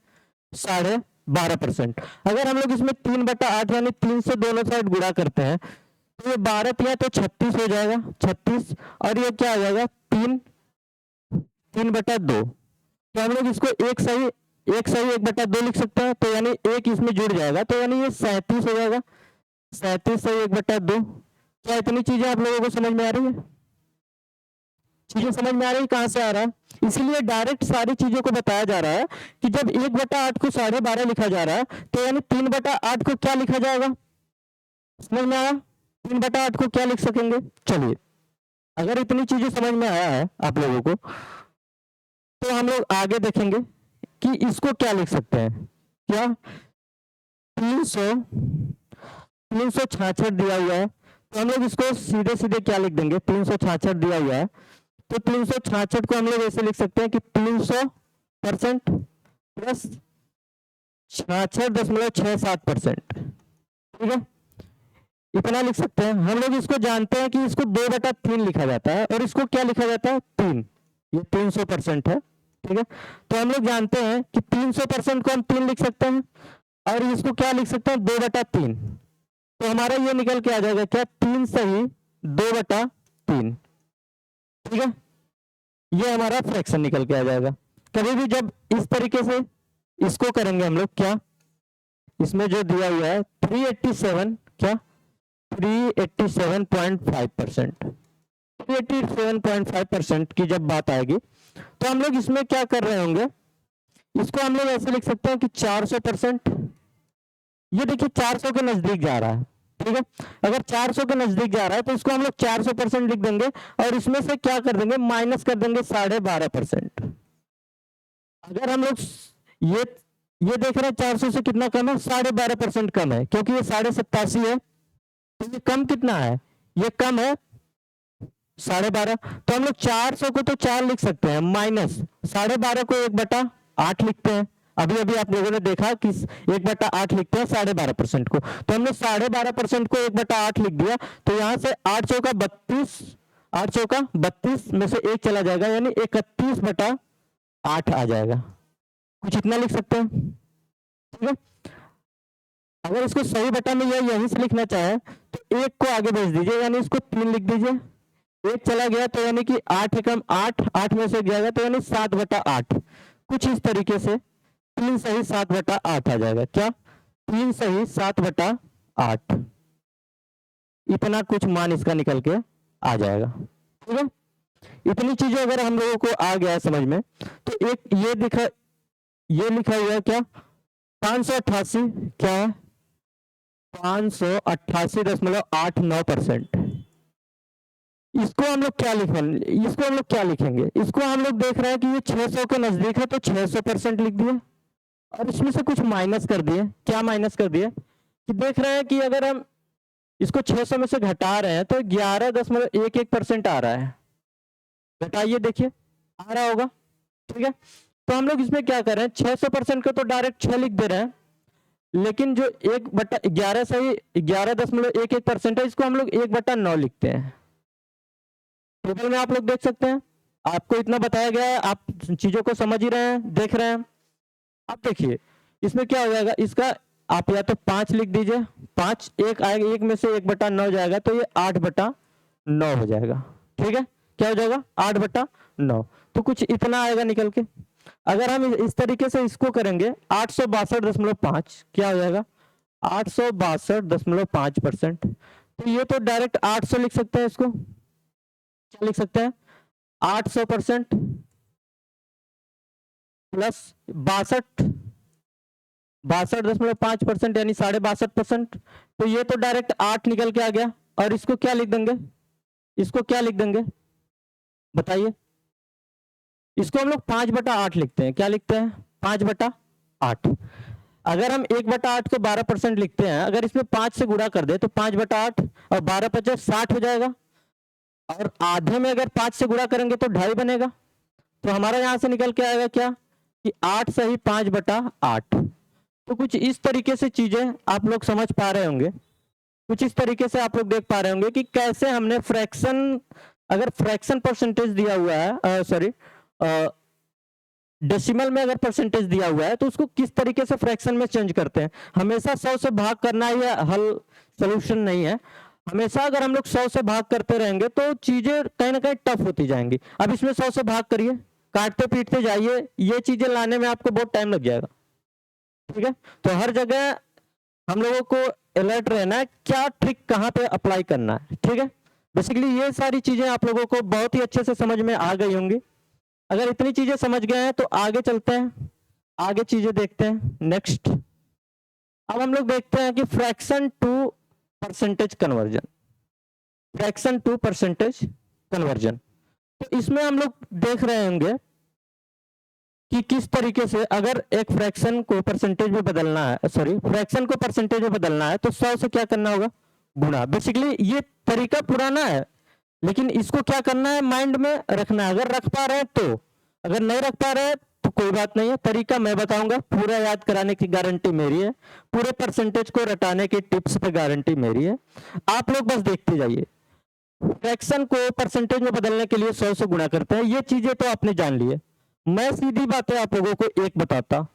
12.5%। अगर हम लोग इसमें 3/8 यानी 3 से दोनों साइड गुणा करते हैं तो ये 12 दिया तो 36 हो जाएगा, 36, और ये क्या आ जाएगा 3/2। तो हम लोग इसको एक सही 1/2 लिख सकते हैं, तो यानी एक इसमें जुड़ जाएगा, तो यानी ये 37 हो जाएगा, 37 सही 1/2। क्या इतनी चीजें आप लोगों को समझ में आ रही है? चीजें समझ में आ रही है कहां से आ रहा है? इसीलिए डायरेक्ट सारी चीजों को बताया जा रहा है कि जब 1/8 को 12.5 लिखा जा रहा है तो यानी 3/8 को क्या लिखा जाएगा? समझ में आया? 3/8 को क्या लिख सकेंगे? चलिए, अगर इतनी चीजें समझ में आया है आप लोगों को तो हम लोग आगे देखेंगे कि इसको क्या लिख सकते हैं। क्या 366 दिया हुआ है तो हम लोग इसको सीधे सीधे क्या लिख देंगे 366 दिया हुआ है तो 366 को हम लोग ऐसे लिख सकते हैं कि 300% प्लस 66.67%। ठीक है, इतना लिख सकते हैं। हम लोग इसको जानते हैं कि इसको 2/3 लिखा जाता है और इसको क्या लिखा जाता है 3, ये 300% है। ठीक है, तो हम लोग जानते हैं कि 300% को हम 3 लिख सकते हैं और इसको क्या लिख सकते हैं 2/3। तो हमारा ये निकल के आ जाएगा क्या 3 सही 2/3। ठीक है, ये हमारा फ्रैक्शन निकल के आ जाएगा। कभी भी जब इस तरीके से इसको करेंगे हम लोग क्या इसमें जो दिया हुआ है 387 क्या 387.5%, 387.5% की जब बात आएगी तो हम लोग इसमें क्या कर रहे होंगे, इसको हम लोग ऐसे लिख सकते हैं कि 400%। ये देखिए 400 के नजदीक जा रहा है, ठीक है। अगर 400 के नजदीक जा रहा है तो इसको हम लोग 400% लिख देंगे और इसमें से क्या कर देंगे, माइनस कर देंगे 12.5%। अगर हम लोग ये ये देख रहे हैं 400 से कितना कम है, 12.5% कम है, क्योंकि ये 87.5 है, तो ये कम कितना है, ये कम है 12.5। तो हम लोग 400 को तो 4 लिख सकते हैं, माइनस 12.5 को 1/8 लिखते हैं। अभी अभी आप लोगों ने देखा कि 1/8 लिखते हैं 12.5% को, तो हमने 12.5% को 1/8 लिख दिया। तो यहां से 8 चौका 32, 8 चौका 32 में से 1 चला जाएगा, यानी 31/8 आ जाएगा। कुछ इतना लिख सकते हैं, ठीक है। अगर इसको सही बटा में या यहीं से लिखना चाहे तो 1 को आगे भेज दीजिए, यानी इसको 3 लिख दीजिए। 1 चला गया तो यानी कि 8 एकम 8, 8 में से 1 जाएगा तो यानी 7/8। कुछ इस तरीके से 3 सही 7/8 आ जाएगा। क्या 3 सही 7/8, इतना कुछ मान इसका निकल के आ जाएगा, ठीक है। इतनी चीजें अगर हम लोगों को आ गया है समझ में, तो एक ये लिखा हुआ है क्या 588, क्या है 588.89%। इसको हम लोग क्या लिखेंगे, इसको हम लोग देख रहे हैं कि ये 600 के नजदीक है तो 600% लिख दिए और इसमें से कुछ माइनस कर दिए। क्या माइनस कर दिए कि देख रहे हैं कि अगर हम इसको 600 में से घटा रहे हैं तो 11.11% आ रहा है। घटाइए, देखिए आ रहा होगा, ठीक है। तो हम लोग इसमें क्या कर रहे हैं, 600% को तो डायरेक्ट 6 लिख दे रहे हैं, लेकिन जो 1/11 सही 11.11% है, इसको हम लोग 1/9 लिखते हैं। टेबल में आप लोग देख सकते हैं, आपको इतना बताया गया है, आप चीजों को समझ ही रहे हैं, देख रहे हैं। अब देखिए इसमें क्या हो जाएगा, इसका आप या तो 5 लिख दीजिए, 5 1 आएगा, 1 में से 1/9 जाएगा तो ये 8/9 हो जाएगा, ठीक है। क्या हो जाएगा 8/9, तो कुछ इतना आएगा निकल के। अगर हम इस तरीके से इसको करेंगे 862.5, क्या हो जाएगा 862.5%। तो ये तो डायरेक्ट 800 लिख सकते हैं, इसको क्या लिख सकते हैं 800% प्लस 62.5% यानी 62.5%। तो ये तो डायरेक्ट 8 निकल के आ गया। और इसको क्या लिख देंगे, इसको क्या लिख देंगे बताइए, इसको हम लोग 5/8 लिखते हैं। क्या लिखते हैं 5/8। अगर हम 1/8 को 12% लिखते हैं, अगर इसमें 5 से गुणा कर दे तो 5/8 और 12 × 60 हो जाएगा। और आधे में अगर 5 से गुणा करेंगे तो 2.5 बनेगा। तो हमारा यहां से निकल के आएगा क्या कि 8 सही 5/8। तो कुछ इस तरीके से चीजें आप लोग समझ पा रहे होंगे, कुछ इस तरीके से आप लोग देख पा रहे होंगे कि कैसे हमने फ्रैक्शन, अगर फ्रैक्शन परसेंटेज दिया हुआ है, सॉरी डेसिमल में अगर परसेंटेज दिया हुआ है तो उसको किस तरीके से फ्रैक्शन में चेंज करते हैं। हमेशा 100 से भाग करना है, यह हल सोल्यूशन नहीं है। हमेशा अगर हम लोग 100 से भाग करते रहेंगे तो चीजें कहीं ना कहीं टफ होती जाएंगी। अब इसमें 100 से भाग करिए, काटते पीटते जाइए, ये चीजें लाने में आपको बहुत टाइम लग जाएगा, ठीक है। तो हर जगह हम लोगों को अलर्ट रहना है, क्या ट्रिक कहाँ पे अप्लाई करना है, ठीक है। बेसिकली ये सारी चीजें आप लोगों को बहुत ही अच्छे से समझ में आ गई होंगी। अगर इतनी चीजें समझ गए हैं तो आगे चलते हैं, आगे चीजें देखते हैं। नेक्स्ट अब हम लोग देखते हैं कि fraction to percentage conversion, fraction to percentage conversion. तो इसमें हम लोग देख रहे होंगे कि किस तरीके से अगर एक फ्रैक्शन को परसेंटेज में बदलना है, सॉरी फ्रैक्शन को परसेंटेज में बदलना है तो 100 से क्या करना होगा, गुणा। बेसिकली ये तरीका पुराना है, लेकिन इसको क्या करना है, माइंड में रखना है। अगर रख पा रहे हैं तो, अगर नहीं रख पा रहे हैं तो कोई बात नहीं है, तरीका मैं बताऊंगा, पूरा याद कराने की गारंटी मेरी है, पूरे परसेंटेज को रटाने की टिप्स पे गारंटी मेरी है। आप लोग बस देखते जाइए। फ्रैक्शन को परसेंटेज में बदलने के लिए 100 से गुणा करते हैं, ये चीजें तो आपने जान ली है। मैं सीधी बातें आप लोगों को एक बताता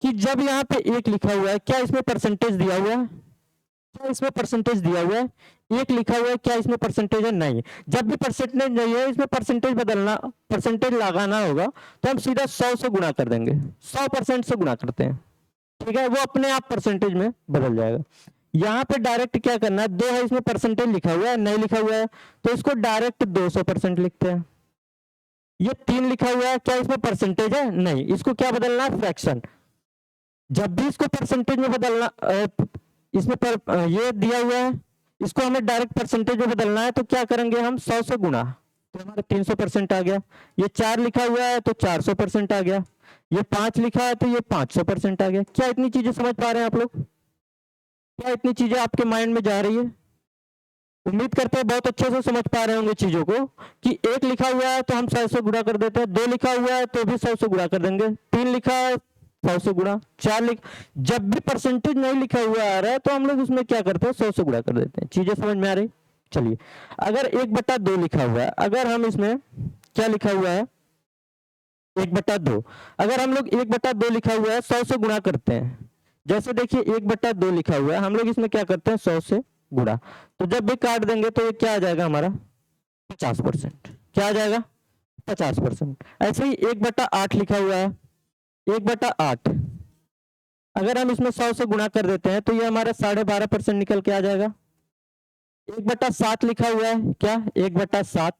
कि जब यहाँ पे 1 लिखा हुआ है, क्या इसमें परसेंटेज दिया हुआ है, क्या इसमें परसेंटेज दिया हुआ है, 1 लिखा हुआ है, क्या इसमें परसेंटेज है, नहीं। जब भी परसेंटेज नहीं है, इसमें परसेंटेज बदलना, परसेंटेज लगाना होगा तो हम सीधा 100 से गुणा कर देंगे, 100% से गुणा करते हैं, ठीक है, वो अपने आप परसेंटेज में बदल जाएगा। यहाँ पे डायरेक्ट क्या करना है, 2 है इसमें परसेंटेज लिखा हुआ है, नहीं लिखा हुआ है, तो इसको डायरेक्ट 200% लिखते हैं। ये 3 लिखा हुआ है, क्या इसमें परसेंटेज है, नहीं, इसको क्या बदलना है, फ्रैक्शन। जब भी इसको परसेंटेज में बदलना इसमें ये दिया हुआ है, इसको हमें डायरेक्ट परसेंटेज में बदलना है, तो क्या करेंगे हम, 100 से गुणा, तो हमारा 300% आ गया। ये 4 लिखा हुआ है तो 400% आ गया। ये 5 लिखा है तो ये 500% आ गया। क्या इतनी चीजें समझ पा रहे हैं आप लोग? क्या इतनी चीजें आपके माइंड में जा रही है? उम्मीद करते हैं बहुत अच्छे से समझ पा रहे होंगे चीजों को, कि 1 लिखा हुआ है तो हम 100 से गुणा कर देते हैं, 2 लिखा हुआ है तो भी 100 से गुणा कर देंगे, 3 लिखा है 100 से गुणा, 4 जब भी परसेंटेज नहीं लिखा हुआ आ रहा है तो हम लोग उसमें क्या करते हैं, 100 से गुणा कर देते हैं। चीजें समझ में आ रही? चलिए, अगर 1/2 लिखा हुआ है, अगर हम इसमें क्या लिखा हुआ है, 1/2, अगर हम लोग 1/2 लिखा हुआ है 100 से गुणा करते हैं, जैसे देखिए 1/2 लिखा हुआ है, हम लोग इसमें क्या करते हैं, 100 से गुणा, तो जब भी काट देंगे तो ये क्या आ जाएगा हमारा, 50%। क्या आ जाएगा, 50%। ऐसे ही 1/8 लिखा हुआ है, 1/8, अगर हम इसमें 100 से गुणा कर देते हैं तो ये हमारा 12.5% निकल के आ जाएगा। 1/7 लिखा हुआ है, क्या, 1/7,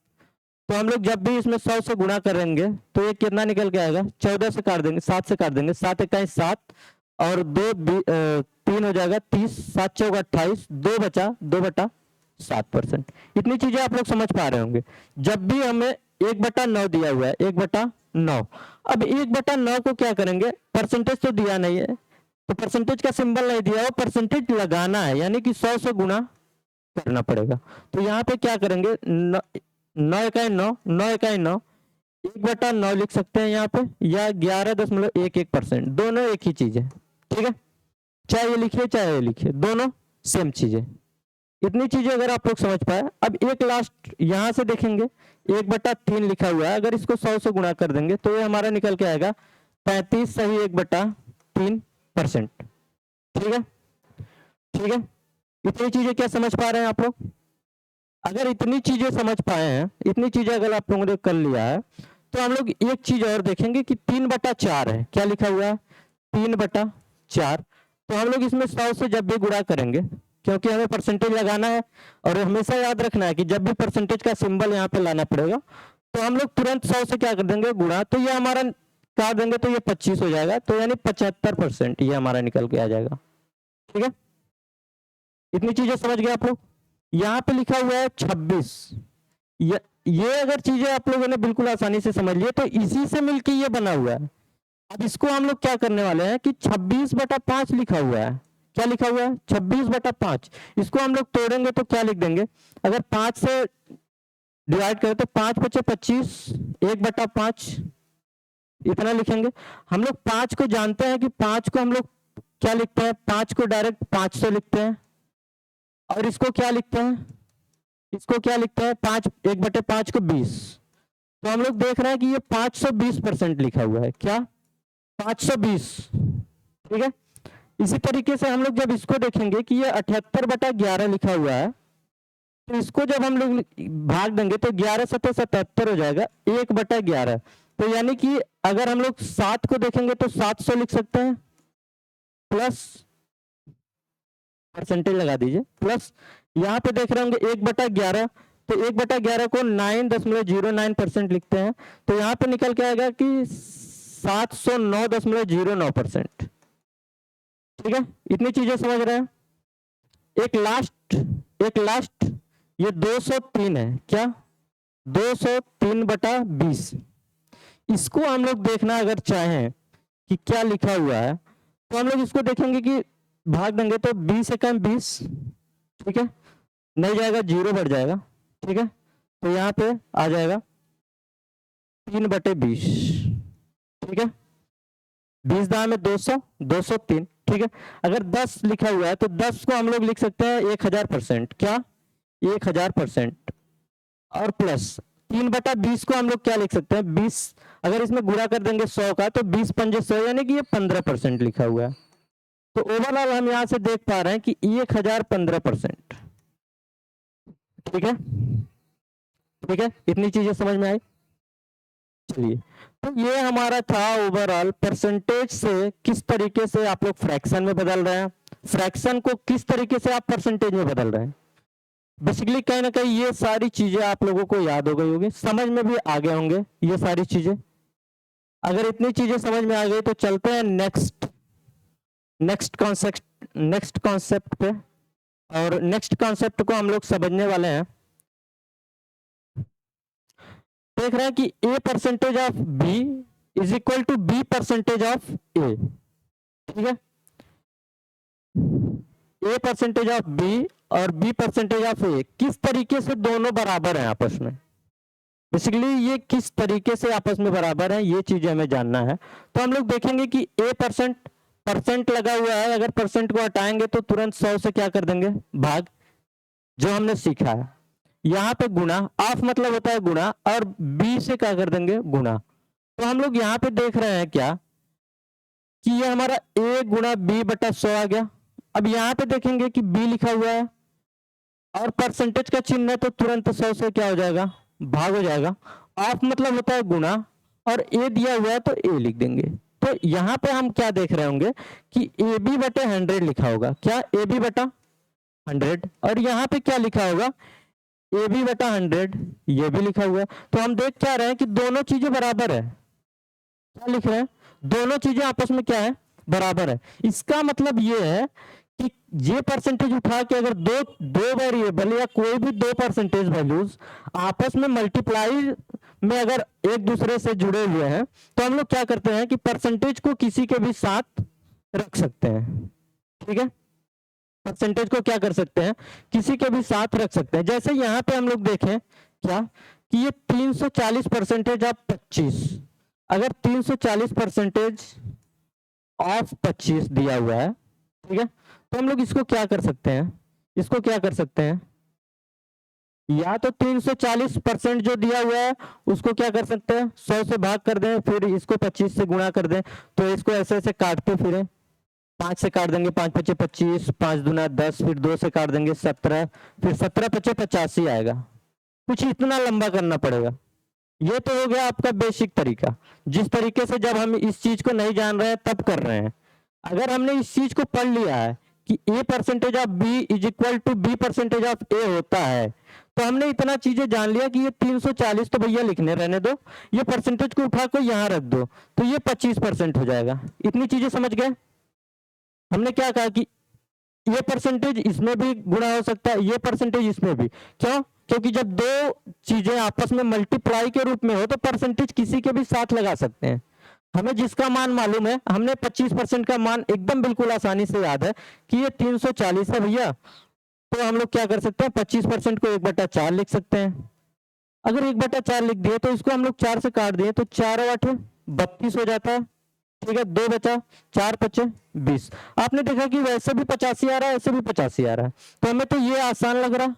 तो हम लोग जब भी इसमें 100 से गुणा करेंगे तो ये कितना निकल के आएगा, 14 से काट देंगे, 7 से काट देंगे, 7 इकाई 7 और 3 हो जाएगा 30, 7 चौक 28, 2 बचा 2/7%। इतनी चीजें आप लोग समझ पा रहे होंगे। जब भी हमें 1/9 दिया हुआ है, 1/9, अब 1/9 को क्या करेंगे, परसेंटेज तो दिया नहीं है, तो परसेंटेज का सिंबल नहीं दिया हो, परसेंटेज लगाना है, यानी कि 100 से गुणा करना पड़ेगा। तो यहाँ पे क्या करेंगे, 9 इकाई 9, 9 इकाई 9, 1/9 लिख सकते हैं यहाँ पे, या 11.11%, दोनों एक ही चीज है। ठीक है, चाहे ये लिखिए चाहे ये लिखिए, दोनों सेम चीजें। इतनी चीजें अगर आप लोग समझ पाए, अब एक लास्ट यहां से देखेंगे, 1/3 लिखा हुआ है, अगर इसको 100 से गुणा कर देंगे तो ये हमारा निकल के आएगा 35 सही 1/3%। ठीक है, ठीक है, इतनी चीजें क्या समझ पा रहे हैं आप लोग? अगर इतनी चीजें समझ पाए हैं, इतनी चीजें अगर आप लोगों ने कर लिया है, तो हम लोग एक चीज और देखेंगे कि 3/4 है, क्या लिखा हुआ है, 3/4, तो हम लोग इसमें 100 से जब भी गुणा करेंगे, क्योंकि हमें परसेंटेज लगाना है, और हमेशा याद रखना है कि जब भी परसेंटेज का सिंबल यहाँ पे लाना पड़ेगा, तो हम लोग तुरंत 100 से क्या कर देंगे, गुणा, तो ये हमारा काट देंगे तो ये 25 हो जाएगा, तो यानी 75% ये हमारा निकल के आ जाएगा। ठीक है, इतनी चीजें समझ गए आप लोग? यहाँ पे लिखा हुआ है 26, ये अगर चीजें आप लोगों ने बिल्कुल आसानी से समझ लिए, तो इसी से मिलके ये बना हुआ है। अब इसको हम लोग क्या करने वाले हैं कि 26/5 लिखा हुआ है, क्या लिखा हुआ है, 26/5, इसको हम लोग तोड़ेंगे तो क्या लिख देंगे, अगर 5 से डिवाइड करें तो 5 बचे 25, 1/5 इतना लिखेंगे। हम लोग 5 को जानते हैं कि 5 को हम लोग क्या लिखते हैं, 5 को डायरेक्ट 500 लिखते हैं, और इसको क्या लिखते हैं, इसको क्या लिखते हैं, 1/5 को 20, तो हम लोग देख रहे हैं कि ये 520% लिखा हुआ है, क्या, 520। ठीक है, इसी तरीके से हम लोग जब इसको देखेंगे कि ये 78/11 लिखा हुआ है, तो इसको जब हम लोग भाग देंगे तो 11 सत्ते 77 हो जाएगा, 1/11, तो यानी कि अगर हम लोग 7 को देखेंगे तो 700 लिख सकते हैं, प्लस परसेंटेज लगा दीजिए, प्लस यहाँ पे देख रहे होंगे 1/11, तो 1/11 को 9.09% लिखते हैं, तो यहाँ पे निकल के आएगा कि 709.09%। ठीक है, इतनी चीजें समझ रहे हैं? एक लास्ट ये 203 है, क्या, 203/20, इसको हम लोग देखना अगर चाहें कि क्या लिखा हुआ है, तो हम लोग इसको देखेंगे कि भाग देंगे तो 20 एकम 20, ठीक है, नहीं जाएगा, 0 बढ़ जाएगा। ठीक है, तो यहाँ पे आ जाएगा 3/20। ठीक है, 20 दाम में 200, 203। ठीक है, अगर 10 लिखा हुआ है तो 10 को हम लोग लिख सकते हैं 1000%, क्या, 1000%, और प्लस 3/20 को हम लोग क्या लिख सकते हैं, 20, अगर इसमें गुणा कर देंगे 100 का, तो 20 पंजे 100, यानी कि ये 15% लिखा हुआ है। तो ओवरऑल हम यहां से देख पा रहे हैं कि 1015%। ठीक है, ठीक है, इतनी चीजें समझ में आई? चलिए, तो ये हमारा था ओवरऑल परसेंटेज से किस तरीके से आप लोग फ्रैक्शन में बदल रहे हैं, फ्रैक्शन को किस तरीके से आप परसेंटेज में बदल रहे हैं। बेसिकली कहीं ना कहीं ये सारी चीजें आप लोगों को याद हो गई होगी, समझ में भी आ गए होंगे ये सारी चीजें। अगर इतनी चीजें समझ में आ गई तो चलते हैं नेक्स्ट कॉन्सेप्ट पे। और नेक्स्ट कॉन्सेप्ट को हम लोग समझने वाले हैं। देख रहे हैं कि a percentage of b is equal to b percentage of a, ठीक है। a परसेंटेज ऑफ b और b परसेंटेज ऑफ a किस तरीके से दोनों बराबर हैं आपस में। बेसिकली ये किस तरीके से आपस में बराबर है, ये चीजें हमें जानना है। तो हम लोग देखेंगे कि a परसेंट लगा हुआ है, अगर परसेंट को हटाएंगे तो तुरंत 100 से क्या कर देंगे, भाग, जो हमने सीखा है। यहाँ पे गुना, ऑफ मतलब होता है गुना, और b से क्या कर देंगे, गुना। तो हम लोग यहाँ पे देख रहे हैं क्या कि ये हमारा a गुना b बटा 100 आ गया। अब यहाँ पे देखेंगे कि b लिखा हुआ है और परसेंटेज का चिन्ह है, तो तुरंत 100 से क्या हो जाएगा, भाग हो जाएगा। ऑफ मतलब होता है गुना, और a दिया हुआ है तो a लिख देंगे। तो यहाँ पे हम क्या देख रहे होंगे कि ab बटे 100 लिखा होगा, क्या ab बटा 100, और यहाँ पे क्या लिखा होगा, ab बटा 100, ये भी लिखा हुआ है। तो हम देख क्या रहे हैं कि दोनों चीजें बराबर है। क्या लिख रहे हैं, दोनों चीजें आपस में क्या है, बराबर है। इसका मतलब ये है कि ये परसेंटेज उठा के अगर दो वेरिएबल या कोई भी दो परसेंटेज वैल्यूज आपस में मल्टीप्लाई में अगर एक दूसरे से जुड़े हुए हैं, तो हम लोग क्या करते हैं कि परसेंटेज को किसी के भी साथ रख सकते हैं, ठीक है। परसेंटेज को क्या कर सकते हैं, किसी के भी साथ रख सकते हैं। जैसे यहाँ पे हम लोग देखें क्या कि ये 340 परसेंटेज ऑफ 25, अगर 340 परसेंटेज ऑफ 25 दिया हुआ है, ठीक है, तो हम लोग इसको क्या कर सकते हैं, इसको क्या कर सकते हैं, या तो 340% जो दिया हुआ है उसको क्या कर सकते हैं, 100 से भाग कर दें, फिर इसको 25 से गुणा कर दें। तो इसको ऐसे ऐसे काटते फिर 5 से काट देंगे, 5 पचे 25, 5 दूना 10, फिर 2 से काट देंगे 17, फिर 17 पचे 85 आएगा। कुछ इतना लंबा करना पड़ेगा। ये तो हो गया आपका बेसिक तरीका, जिस तरीके से जब हम इस चीज को नहीं जान रहे हैं तब कर रहे हैं। अगर हमने इस चीज को पढ़ लिया है कि a percentage of b is equal to b percentage of a होता है, तो हमने इतना चीजें जान लिया कि ये 340 तो भैया लिखने रहने दो, ये परसेंटेज को उठा कर यहाँ रख दो, तो ये 25% हो जाएगा। इतनी चीजें समझ गए। हमने क्या कहा कि ये परसेंटेज इसमें भी गुणा हो सकता है, ये परसेंटेज इसमें भी। क्यों, क्योंकि जब दो चीजें आपस में मल्टीप्लाई के रूप में हो तो परसेंटेज किसी के भी साथ लगा सकते हैं। हमें जिसका मान मालूम है, हमने 25% का मान एकदम बिल्कुल आसानी से याद है कि ये 340 है भैया, तो हम लोग क्या कर सकते हैं, 25% को 1/4 लिख सकते हैं। अगर 1/4 लिख दिए तो इसको हम लोग 4 से काट दिए तो 4 और 8 32 हो जाता है, ठीक है। 2 बचा, 4 पचे 20। आपने देखा कि वैसे भी 85 आ रहा है, ऐसे भी 85 आ रहा है, तो हमें तो ये आसान लग रहा,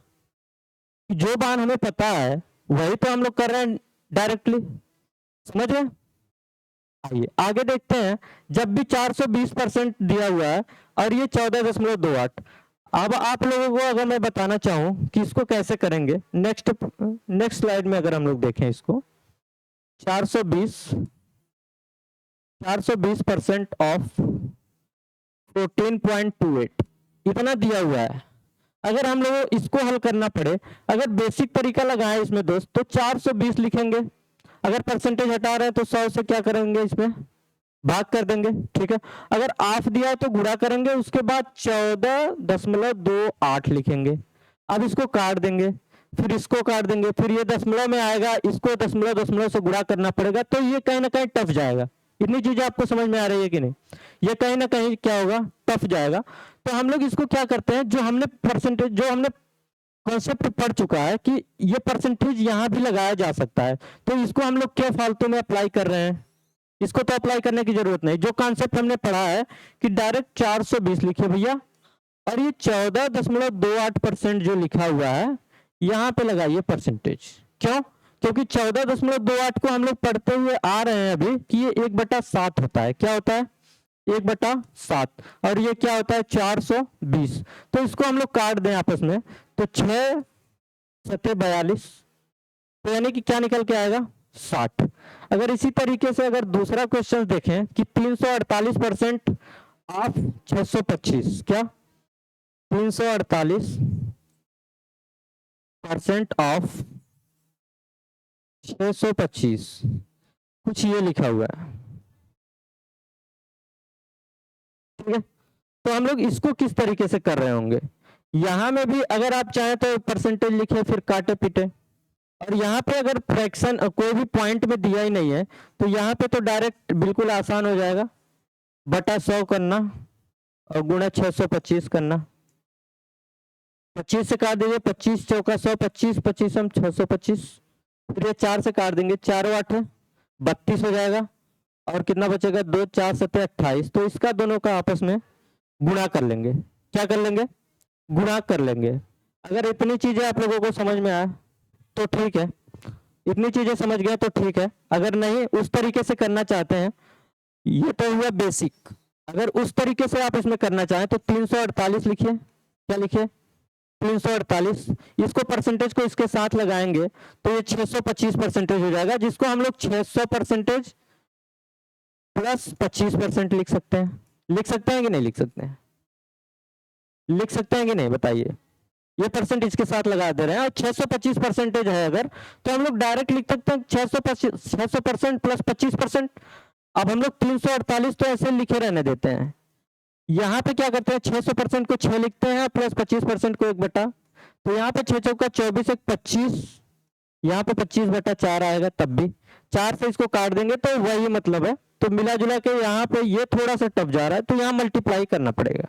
जो मान हमें पता है वही तो हम लोग कर रहे हैं डायरेक्टली, समझ रहे। आइए आगे देखते हैं। जब भी 420% दिया हुआ है और ये 14.28, अब आप लोगों को अगर मैं बताना चाहूं कि इसको कैसे करेंगे, नेक्स्ट स्लाइड में अगर हम लोग देखें इसको, 420% ऑफ 14.28 इतना दिया हुआ है। अगर हम लोग इसको हल करना पड़े, अगर बेसिक तरीका लगाए इसमें दोस्त, तो 420 लिखेंगे। अगर परसेंटेज हटा रहे हैं तो 100 से क्या करेंगे, इसमें भाग कर देंगे, ठीक है। अगर ऑफ दिया है तो गुणा करेंगे, उसके बाद 14.28 लिखेंगे। अब इसको काट देंगे, फिर इसको काट देंगे, फिर ये दशमलव में आएगा, इसको दशमलव से गुणा करना पड़ेगा, तो ये कहीं ना कहीं टफ जाएगा। इतनी चीजें आपको समझ में आ रही है कि नहीं, ये कहीं ना कहीं क्या होगा, टफ जाएगा। तो हम लोग इसको क्या करते हैं, जो हमने परसेंटेज, जो हमने कॉन्सेप्ट पढ़ चुका है कि ये परसेंटेज यहां भी लगाया जा सकता है, तो इसको हम लोग क्या फालतू में अप्लाई कर रहे हैं, इसको तो अप्लाई करने की जरूरत नहीं। जो कॉन्सेप्ट हमने पढ़ा है कि डायरेक्ट 420 लिखिए भैया, और ये 14.28% जो लिखा हुआ है यहां पे लगाइए परसेंटेज। क्यों, क्योंकि 14.28 को हम लोग पढ़ते हुए आ रहे हैं अभी कि ये 1/7 होता है। क्या होता है, 1/7, और ये क्या होता है, 420। तो इसको हम लोग काट दें आपस में, तो 6 7 42, तो यानी कि क्या निकल के आएगा, 60। अगर इसी तरीके से अगर दूसरा क्वेश्चन देखें कि 348% ऑफ 625, क्या 348% ऑफ 625, कुछ ये लिखा हुआ है, ठीक है। तो हम लोग इसको किस तरीके से कर रहे होंगे, यहां में भी अगर आप चाहें तो परसेंटेज लिखे फिर काटे पीटे, और यहाँ पे अगर फ्रैक्शन कोई भी पॉइंट में दिया ही नहीं है तो यहाँ पे तो डायरेक्ट बिल्कुल आसान हो जाएगा, बटा 100 करना और गुणा 625 करना, 25 से काट दीजिए, 25 चौका 100, 25 25 हम 625, फिर ये 4 से काट देंगे, 4 8 32 हो जाएगा, और कितना बचेगा 2 4 7 28। तो इसका दोनों का आपस में गुणा कर लेंगे, क्या कर लेंगे, गुणा कर लेंगे। अगर इतनी चीजें आप लोगों को समझ में आए तो ठीक है, इतनी चीजें समझ गए तो ठीक है, अगर नहीं उस तरीके से करना चाहते हैं, ये तो हुआ बेसिक, अगर उस तरीके से आप इसमें करना चाहें तो 348 लिखिए, क्या लिखिए 348, इसको परसेंटेज को इसके साथ लगाएंगे तो ये 625 परसेंटेज हो जाएगा, जिसको हम लोग 600 परसेंटेज प्लस 25% लिख सकते हैं। लिख सकते हैं कि नहीं लिख सकते हैं, लिख सकते हैं कि नहीं बताइए, ये परसेंटेज के साथ लगा दे रहे हैं, और 625 परसेंटेज है अगर तो हम लोग डायरेक्ट लिख सकते हैं 600% प्लस 25%। अब हम लोग 348 तो ऐसे लिखे रहने देते हैं, यहाँ पे क्या करते हैं 600% को 6 लिखते हैं प्लस 25% को 1 बटा, तो यहाँ पे 6 चौका 24 1 25, यहाँ पे 25 बटा 4 आएगा, तब भी 4 से इसको काट देंगे तो वही मतलब है। तो मिला जुला के यहाँ पे ये थोड़ा सा टफ जा रहा है तो यहाँ मल्टीप्लाई करना पड़ेगा।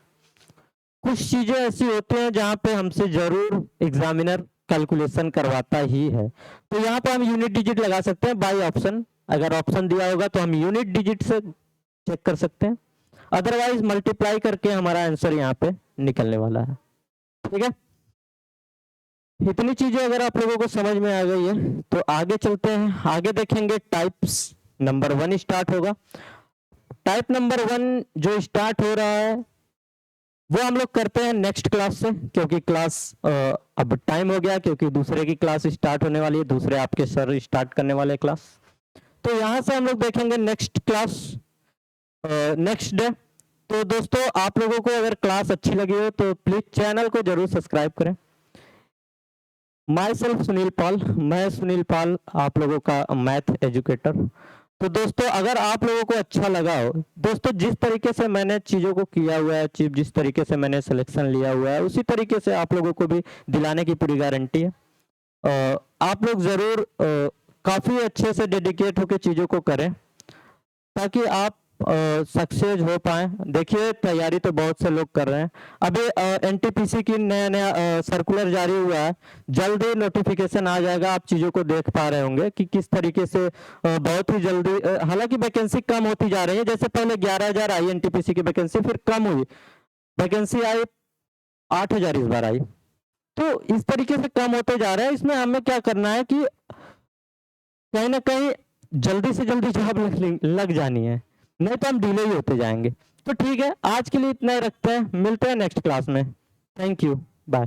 कुछ चीजें ऐसी होती हैं जहां पे हमसे जरूर एग्जामिनर कैलकुलेशन करवाता ही है, तो यहाँ पे हम यूनिट डिजिट लगा सकते हैं बाय ऑप्शन, अगर ऑप्शन दिया होगा तो हम यूनिट डिजिट से चेक कर सकते हैं, अदरवाइज मल्टीप्लाई करके हमारा आंसर यहाँ पे निकलने वाला है, ठीक है। इतनी चीजें अगर आप लोगों को समझ में आ गई है तो आगे चलते हैं, आगे देखेंगे टाइप्स नंबर 1 स्टार्ट होगा। टाइप नंबर 1 जो स्टार्ट हो रहा है वो हम लोग करते हैं नेक्स्ट क्लास से, क्योंकि क्लास अब टाइम हो गया, क्योंकि दूसरे की क्लास स्टार्ट होने वाली है, दूसरे आपके सर स्टार्ट करने वाले क्लास, तो यहां से हम लोग देखेंगे नेक्स्ट क्लास नेक्स्ट डे। तो दोस्तों आप लोगों को अगर क्लास अच्छी लगी हो तो प्लीज चैनल को जरूर सब्सक्राइब करें। माई सेल्फ सुनील पाल, मैं सुनील पाल आप लोगों का मैथ एजुकेटर। तो दोस्तों अगर आप लोगों को अच्छा लगा हो, दोस्तों जिस तरीके से मैंने चीज़ों को किया हुआ है, जिस तरीके से मैंने सिलेक्शन लिया हुआ है, उसी तरीके से आप लोगों को भी दिलाने की पूरी गारंटी है। आप लोग ज़रूर काफ़ी अच्छे से डेडिकेट होकर चीज़ों को करें ताकि आप सक्सेस हो पाए। देखिए तैयारी तो बहुत से लोग कर रहे हैं, अभी एनटीपीसी की नया सर्कुलर जारी हुआ है, जल्द ही नोटिफिकेशन आ जाएगा, आप चीज़ों को देख पा रहे होंगे कि किस तरीके से बहुत ही जल्दी, हालांकि वैकेंसी कम होती जा रही है, जैसे पहले 11,000 आई एनटीपीसी की वैकेंसी, फिर कम हुई वैकेंसी आई 8,000 इस बार आई, तो इस तरीके से कम होते जा रहा है। इसमें हमें क्या करना है कि कहीं ना कहीं जल्दी से जल्दी जॉब लग जानी है, नहीं तो हम डिले ही होते जाएंगे। तो ठीक है, आज के लिए इतना ही रखते हैं, मिलते हैं नेक्स्ट क्लास में। Thank you, bye.